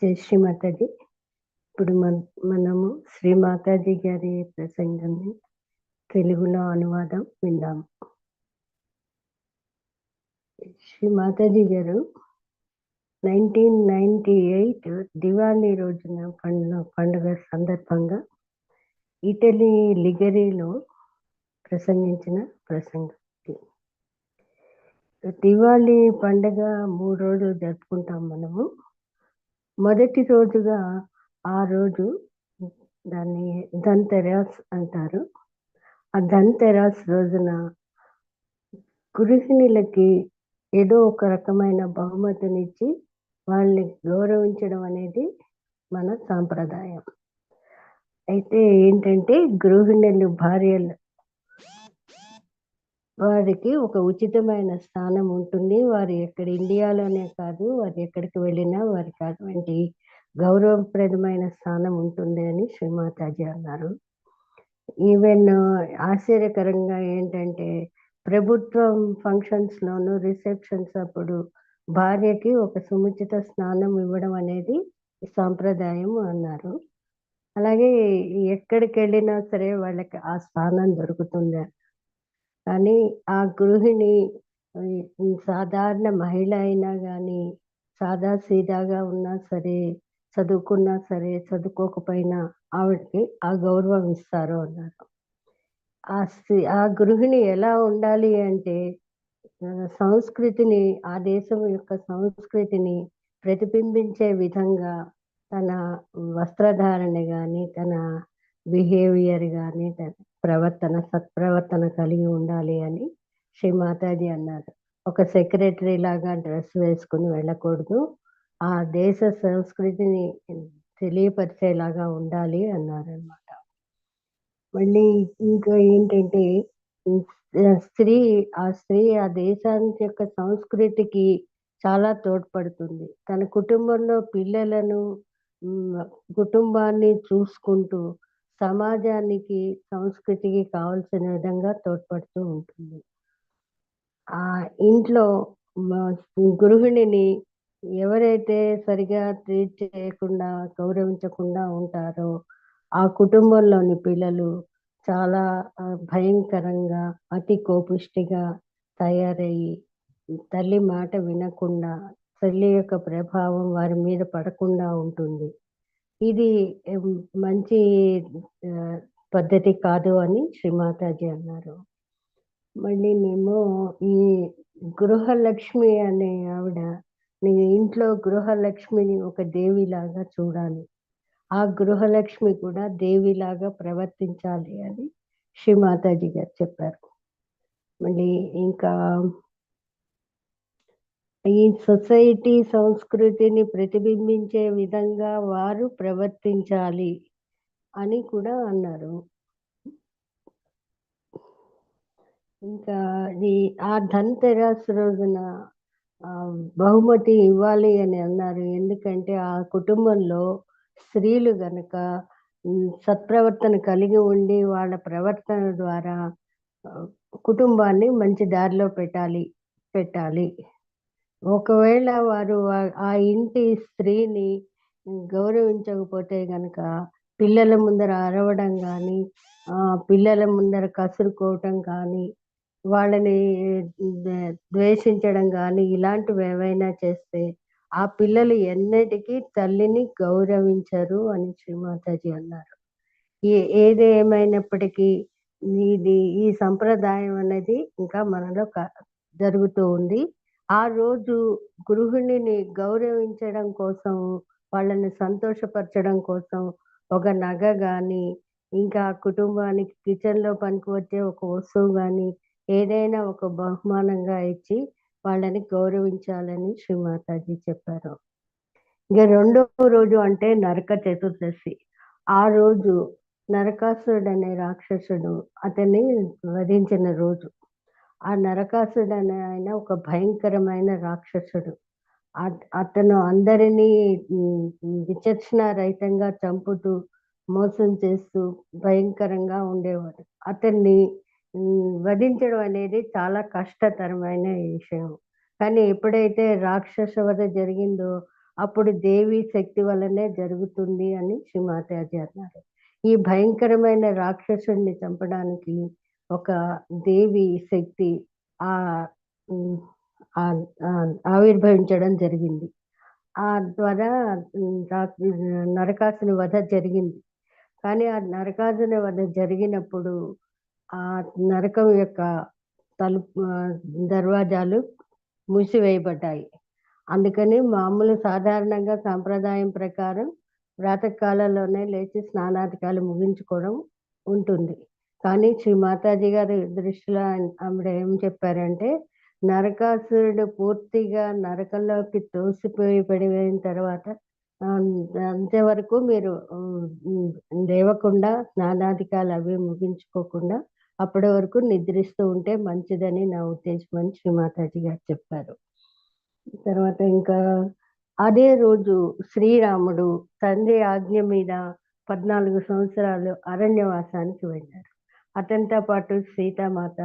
జై శ్రీ మాతాజీ. ఇప్పుడు మనము శ్రీ మాతాజీ గారి ప్రసంగాన్ని తెలుగులో అనువాదం విందాము. శ్రీ మాతాజీ గారు 1998 దివాళీ రోజున పండుగ సందర్భంగా ఇటలీ లిగరీలో ప్రసంగించిన ప్రసంగం. దివాళీ పండుగ 3 రోజులు జరుపుకుంటాం మనము. మొదటి రోజుగా ఆ రోజు దాన్ని ధన్తెరస్ అంటారు. ఆ ధన్తెరస్ రోజున గృహిణులకి ఏదో ఒక రకమైన బహుమతినిచ్చి వాళ్ళని గౌరవించడం అనేది మన సాంప్రదాయం. అయితే ఏంటంటే గృహిణులు భార్యలు వారికి ఒక ఉచితమైన స్థానం ఉంటుంది. వారు ఎక్కడ ఇండియాలోనే కాదు, వారు ఎక్కడికి వెళ్ళినా వారికి అటువంటి గౌరవప్రదమైన స్థానం ఉంటుంది అని శ్రీమాతాజీ అన్నారు. ఈవెన్ ఆశ్చర్యకరంగా ఏంటంటే ప్రభుత్వం ఫంక్షన్స్లోను రిసెప్షన్స్ అప్పుడు భార్యకి ఒక సముచిత స్నానం ఇవ్వడం అనేది సాంప్రదాయం అన్నారు. అలాగే ఎక్కడికి వెళ్ళినా సరే వాళ్ళకి ఆ స్థానం దొరుకుతుంది. కానీ ఆ గృహిణి సాధారణ మహిళ అయినా కానీ సాదాసీదాగా ఉన్నా సరే, చదువుకున్నా సరే, చదువుకోకపోయినా ఆవిడకి ఆ గౌరవం ఇస్తారు అన్నారు. ఆ గృహిణి ఎలా ఉండాలి అంటే సంస్కృతిని, ఆ దేశం యొక్క సంస్కృతిని ప్రతిబింబించే విధంగా తన వస్త్రధారణ కానీ, తన బిహేవియర్ కానీ, తన సత్ప్రవర్తన కలిగి ఉండాలి అని శ్రీ మాతాజీ అన్నారు. ఒక సెక్రటరీ లాగా డ్రెస్ వేసుకుని వెళ్ళకూడదు, ఆ దేశ సంస్కృతిని తెలియపరిచేలాగా ఉండాలి అన్నారనమాట. మళ్ళీ ఇంకా ఏంటంటే స్త్రీ ఆ దేశానికి యొక్క సంస్కృతికి చాలా తోడ్పడుతుంది. తన కుటుంబంలో పిల్లలను, కుటుంబాన్ని చూసుకుంటూ సమాజానికి, సంస్కృతికి కావాల్సిన విధంగా తోడ్పడుతూ ఉంటుంది. ఆ ఇంట్లో గృహిణిని ఎవరైతే సరిగా ట్రీట్ చేయకుండా, గౌరవించకుండా ఉంటారో ఆ కుటుంబంలోని పిల్లలు చాలా భయంకరంగా, అతి కోపిష్టిగా తయారయ్యి తల్లి మాట వినకుండా, తల్లి యొక్క ప్రభావం వారి మీద పడకుండా ఉంటుంది. ఇది మంచి పద్ధతి కాదు అని శ్రీమాతాజీ అన్నారు. మళ్ళీ మేము ఈ గృహలక్ష్మి అనే ఆవిడ, నీ ఇంట్లో గృహలక్ష్మిని ఒక దేవిలాగా చూడాలి, ఆ గృహలక్ష్మి కూడా దేవిలాగా ప్రవర్తించాలి అని శ్రీమాతాజీ గారు చెప్పారు. మళ్ళీ ఇంకా ఈ సొసైటీ సంస్కృతిని ప్రతిబింబించే విధంగా వారు ప్రవర్తించాలి అని కూడా అన్నారు. ఇంకా ఆ ధన్తెరస్ రోజున బహుమతి ఇవ్వాలి అని అన్నారు. ఎందుకంటే ఆ కుటుంబంలో స్త్రీలు గనక సత్ప్రవర్తన కలిగి ఉండి వాళ్ళ ప్రవర్తన ద్వారా కుటుంబాన్ని మంచి దారిలో పెట్టాలి. ఒకవేళ వారు ఆ ఇంటి స్త్రీని గౌరవించకపోతే గనక పిల్లల ముందర అరవడం కానీ, పిల్లల ముందర కసురుకోవటం కానీ, వాళ్ళని ద్వేషించడం కానీ ఇలాంటివి ఏవైనా చేస్తే ఆ పిల్లలు ఎన్నటికీ తల్లిని గౌరవించరు అని శ్రీమాతాజీ అన్నారు. ఏదేమైనప్పటికీ ఈ సంప్రదాయం అనేది ఇంకా మనలో జరుగుతూ ఉంది. ఆ రోజు గృహిణిని గౌరవించడం కోసం, వాళ్ళని సంతోషపరచడం కోసం ఒక నగ కానీ, ఇంకా కుటుంబానికి కిచెన్లో పనికి వచ్చే ఒక వస్తువు కానీ ఏదైనా ఒక బహుమానంగా ఇచ్చి వాళ్ళని గౌరవించాలని శ్రీమాతాజీ చెప్పారు. ఇక రెండవ రోజు అంటే నరక చతుర్దశి. ఆ రోజు నరకాసురుడు అనే రాక్షసుడు అతన్ని వధించిన రోజు. ఆ నరకాసురుడు అనే ఆయన ఒక భయంకరమైన రాక్షసుడు. అతను అందరినీ విచక్షణారహితంగా చంపుతూ, మోసం చేస్తూ భయంకరంగా ఉండేవాడు. అతన్ని వధించడం అనేది చాలా కష్టతరమైన విషయం. కానీ ఎప్పుడైతే రాక్షస వధ జరిగిందో అప్పుడు దేవి శక్తి వల్లనే జరుగుతుంది అని శ్రీ మాతాజీ అన్నారు. ఈ భయంకరమైన రాక్షసుడిని చంపడానికి ఒక దేవి శక్తి ఆ ఉమ్, ఆవిర్భవించడం జరిగింది. ఆ ద్వారా నరకాసుని వధ జరిగింది. కానీ ఆ నరకాసుని వధ జరిగినప్పుడు ఆ నరకం యొక్క తలుపు దర్వాజాలు మూసివేయబడ్డాయి. అందుకని మామూలు సాధారణంగా సాంప్రదాయం ప్రకారం ప్రాతకాలంలోనే లేచి స్నానాధికాలు ముగించుకోవడం ఉంటుంది. కానీ శ్రీ మాతాజీ గారి దృష్టిలో ఆవిడ ఏం చెప్పారంటే, నరకాసురుడు పూర్తిగా నరకంలోకి తోసిపోయి పడిపోయిన తర్వాత అంతవరకు మీరు లేవకుండా స్నానాధికాలు అవి ముగించుకోకుండా అప్పటి వరకు నిద్రిస్తూ ఉంటే మంచిదని నా ఉద్దేశం అని శ్రీ మాతాజీ గారు చెప్పారు. తర్వాత ఇంకా అదే రోజు శ్రీరాముడు తండ్రి ఆజ్ఞ మీద 14 సంవత్సరాలు అరణ్యవాసానికి వెళ్ళారు. అతనితో పాటు సీతామాత,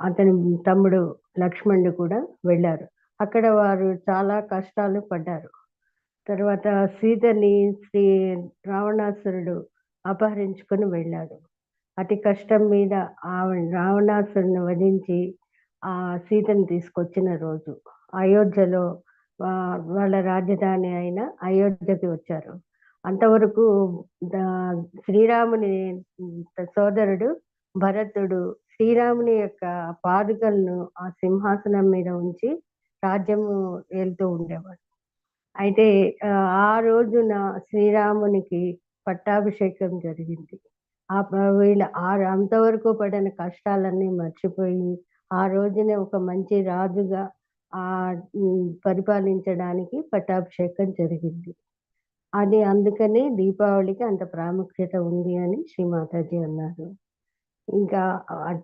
అతని తమ్ముడు లక్ష్మణుడు కూడా వెళ్ళారు. అక్కడ వారు చాలా కష్టాలు పడ్డారు. తర్వాత సీతని రావణాసురుడు అపహరించుకొని వెళ్ళాడు. అతి కష్టం మీద రావణాసురుని వధించి ఆ సీతను తీసుకొచ్చిన రోజు అయోధ్యలో వాళ్ళ రాజధాని అయిన అయోధ్యకి వచ్చారు. అంతవరకు శ్రీరాముని సోదరుడు భరతుడు శ్రీరాముని యొక్క పాదుకలను ఆ సింహాసనం మీద ఉంచి రాజ్యము వెళ్తూ ఉండేవాడు. అయితే ఆ రోజున శ్రీరామునికి పట్టాభిషేకం జరిగింది. వీళ్ళు అంతవరకు పడిన కష్టాలన్నీ మర్చిపోయి ఆ రోజునే ఒక మంచి రాజుగా పరిపాలించడానికి పట్టాభిషేకం జరిగింది. అది అందుకని దీపావళికి అంత ప్రాముఖ్యత ఉంది అని శ్రీ మాతాజీ అన్నారు. ఇంకా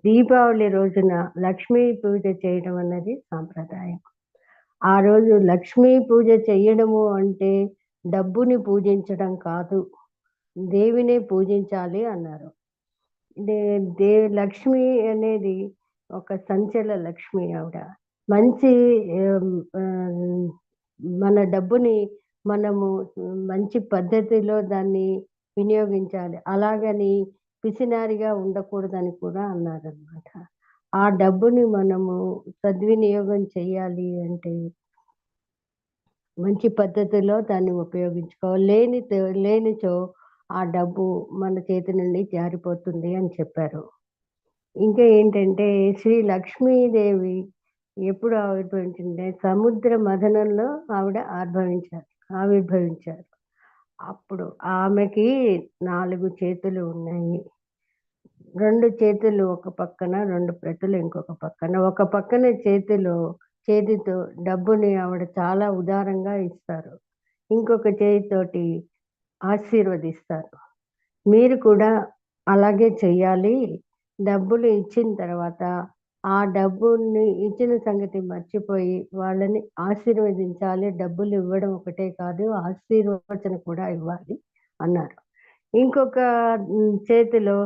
దీపావళి రోజున లక్ష్మీ పూజ చేయడం అన్నది సాంప్రదాయం. ఆ రోజు లక్ష్మీ పూజ చెయ్యడము అంటే డబ్బుని పూజించడం కాదు, దేవినే పూజించాలి అన్నారు. లక్ష్మి అనేది ఒక సంచల లక్ష్మి. ఆవిడ మంచి మన డబ్బుని మనము మంచి పద్ధతిలో దాన్ని వినియోగించాలి. అలాగని పిసినారిగా ఉండకూడదని కూడా అన్నారనమాట. ఆ డబ్బుని మనము సద్వినియోగం చేయాలి అంటే మంచి పద్ధతిలో దాన్ని ఉపయోగించుకోవాలి. లేనిచో ఆ డబ్బు మన చేతి నుండి జారిపోతుంది అని చెప్పారు. ఇంకా ఏంటంటే శ్రీ లక్ష్మీదేవి ఎప్పుడు ఆవిర్భవించింది? సముద్ర మథనంలో ఆవిడ ఆవిర్భవించారు. అప్పుడు ఆమెకి 4 చేతులు ఉన్నాయి. 2 చేతులు ఒక పక్కన, 2 ప్రతులు ఇంకొక పక్కన. ఒక పక్కన చేతితో డబ్బుని ఆవిడ చాలా ఉదారంగా ఇస్తారు. ఇంకొక చేతితోటి ఆశీర్వదిస్తారు. మీరు కూడా అలాగే చెయ్యాలి. డబ్బులు ఇచ్చిన తర్వాత ఆ డబ్బుని ఇచ్చిన సంగతి మర్చిపోయి వాళ్ళని ఆశీర్వదించాలి. డబ్బులు ఇవ్వడం ఒకటే కాదు, ఆశీర్వచన కూడా ఇవ్వాలి అన్నారు. ఇంకొక చేతిలో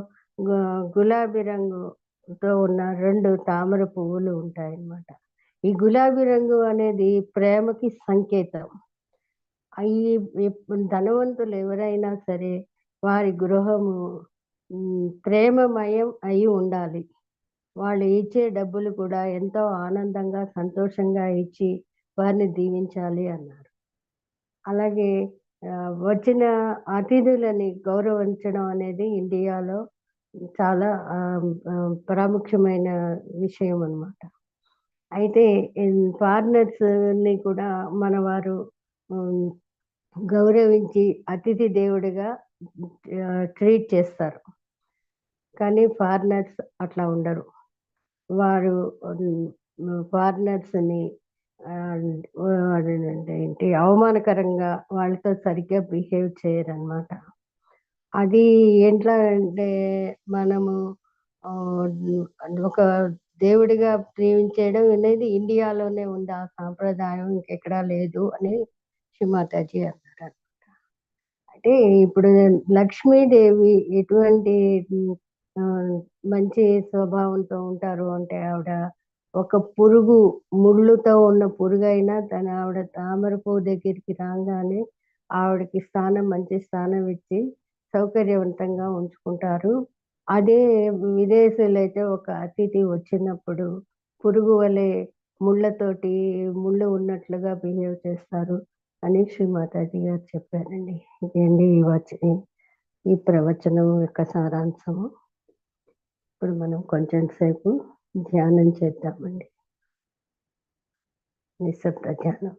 గులాబీ రంగుతో ఉన్న 2 తామర పువ్వులు ఉంటాయన్నమాట. ఈ గులాబీ రంగు అనేది ప్రేమకి సంకేతం. ధనవంతులు ఎవరైనా సరే వారి గృహము ప్రేమమయం అయి ఉండాలి. వాళ్ళు ఇచ్చే డబ్బులు కూడా ఎంతో ఆనందంగా, సంతోషంగా ఇచ్చి వారిని దీవించాలి అన్నారు. అలాగే వచ్చిన అతిథులని గౌరవించడం అనేది ఇండియాలో చాలా ప్రాముఖ్యమైన విషయం అన్నమాట. అయితే ఫారినర్స్ని కూడా మన వారు గౌరవించి అతిథి దేవుడిగా ట్రీట్ చేస్తారు. కానీ ఫారినర్స్ అట్లా ఉండరు. వారు ఫారినర్స్ని ఏంటి అవమానకరంగా వాళ్ళతో సరిగ్గా బిహేవ్ చేయరన్నమాట. అది ఎట్లా అంటే మనము ఒక దేవుడిగా ప్రేమించడం అనేది ఇండియాలోనే ఉంది. ఆ సాంప్రదాయం ఇంకెక్కడా లేదు అని శ్రీ మాతాజీ అన్నారు. అంటే ఇప్పుడు లక్ష్మీదేవి ఎటువంటి మంచి స్వభావంతో ఉంటారు అంటే ఆవిడ ఒక పురుగు, ముళ్ళుతో ఉన్న పురుగైనా ఆవిడ తామర పువ్వు దగ్గరికి రాగానే ఆవిడకి మంచి స్థానం ఇచ్చి సౌకర్యవంతంగా ఉంచుకుంటారు. అదే విదేశీయులైతే ఒక అతిథి వచ్చినప్పుడు పురుగు వలె ముళ్ళు ఉన్నట్లుగా బిహేవ్ చేస్తారు అని శ్రీ మాతాజీ గారు చెప్పారండి. ఇదండి ఈ ప్రవచనం యొక్క సారాంశము. ఇప్పుడు మనం కొంచెం సేపు ధ్యానం చేద్దామండి. నిశ్శబ్ద ధ్యానం.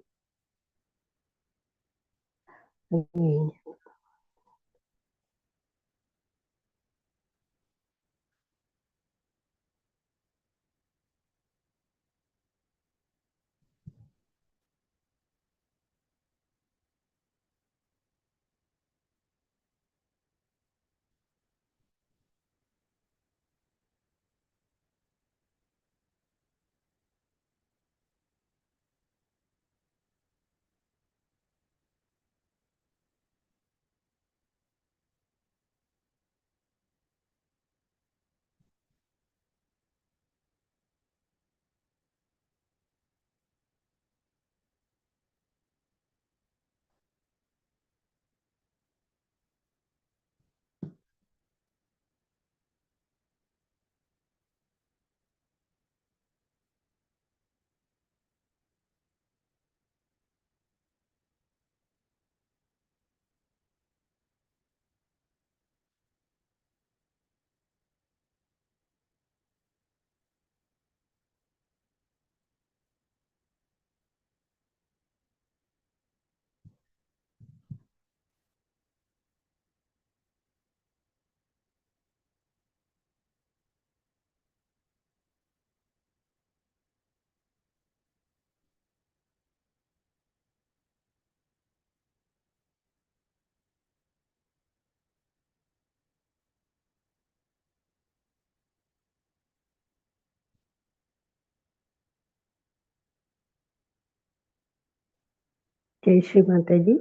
జై శ్రీ మాతాజీ.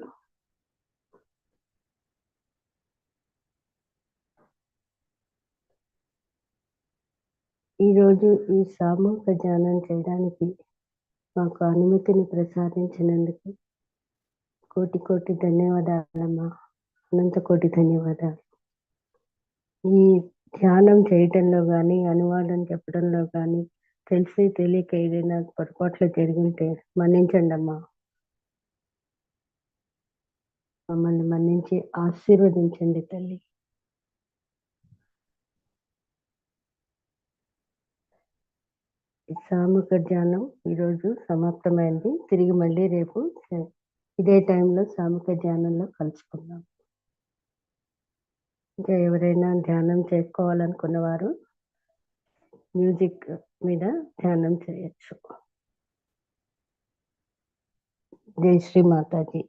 ఈరోజు ఈ సామూహిక ధ్యానం చేయడానికి మాకు అనుమతిని ప్రసాదించినందుకు కోటి కోటి ధన్యవాదాలమ్మా. అనంత కోటి ధన్యవాదాలు. ఈ ధ్యానం చేయటంలో కానీ, అనువాదం చెప్పడంలో కానీ తెలిసి తెలియక ఏదైనా పొరపాట్లు జరిగింటే మన్నించండి అమ్మా. మమ్మల్ని మన్నించి ఆశీర్వదించండి తల్లి. ఈ సామూహిక ధ్యానం ఈరోజు సమాప్తమైంది. తిరిగి మళ్ళీ రేపు ఇదే టైంలో సామూహిక ధ్యానంలో కలుసుకుందాం. ఇంకా ఎవరైనా ధ్యానం చేసుకోవాలనుకున్న వారు మ్యూజిక్ మీద ధ్యానం చేయొచ్చు. జై శ్రీ మాతాజీ.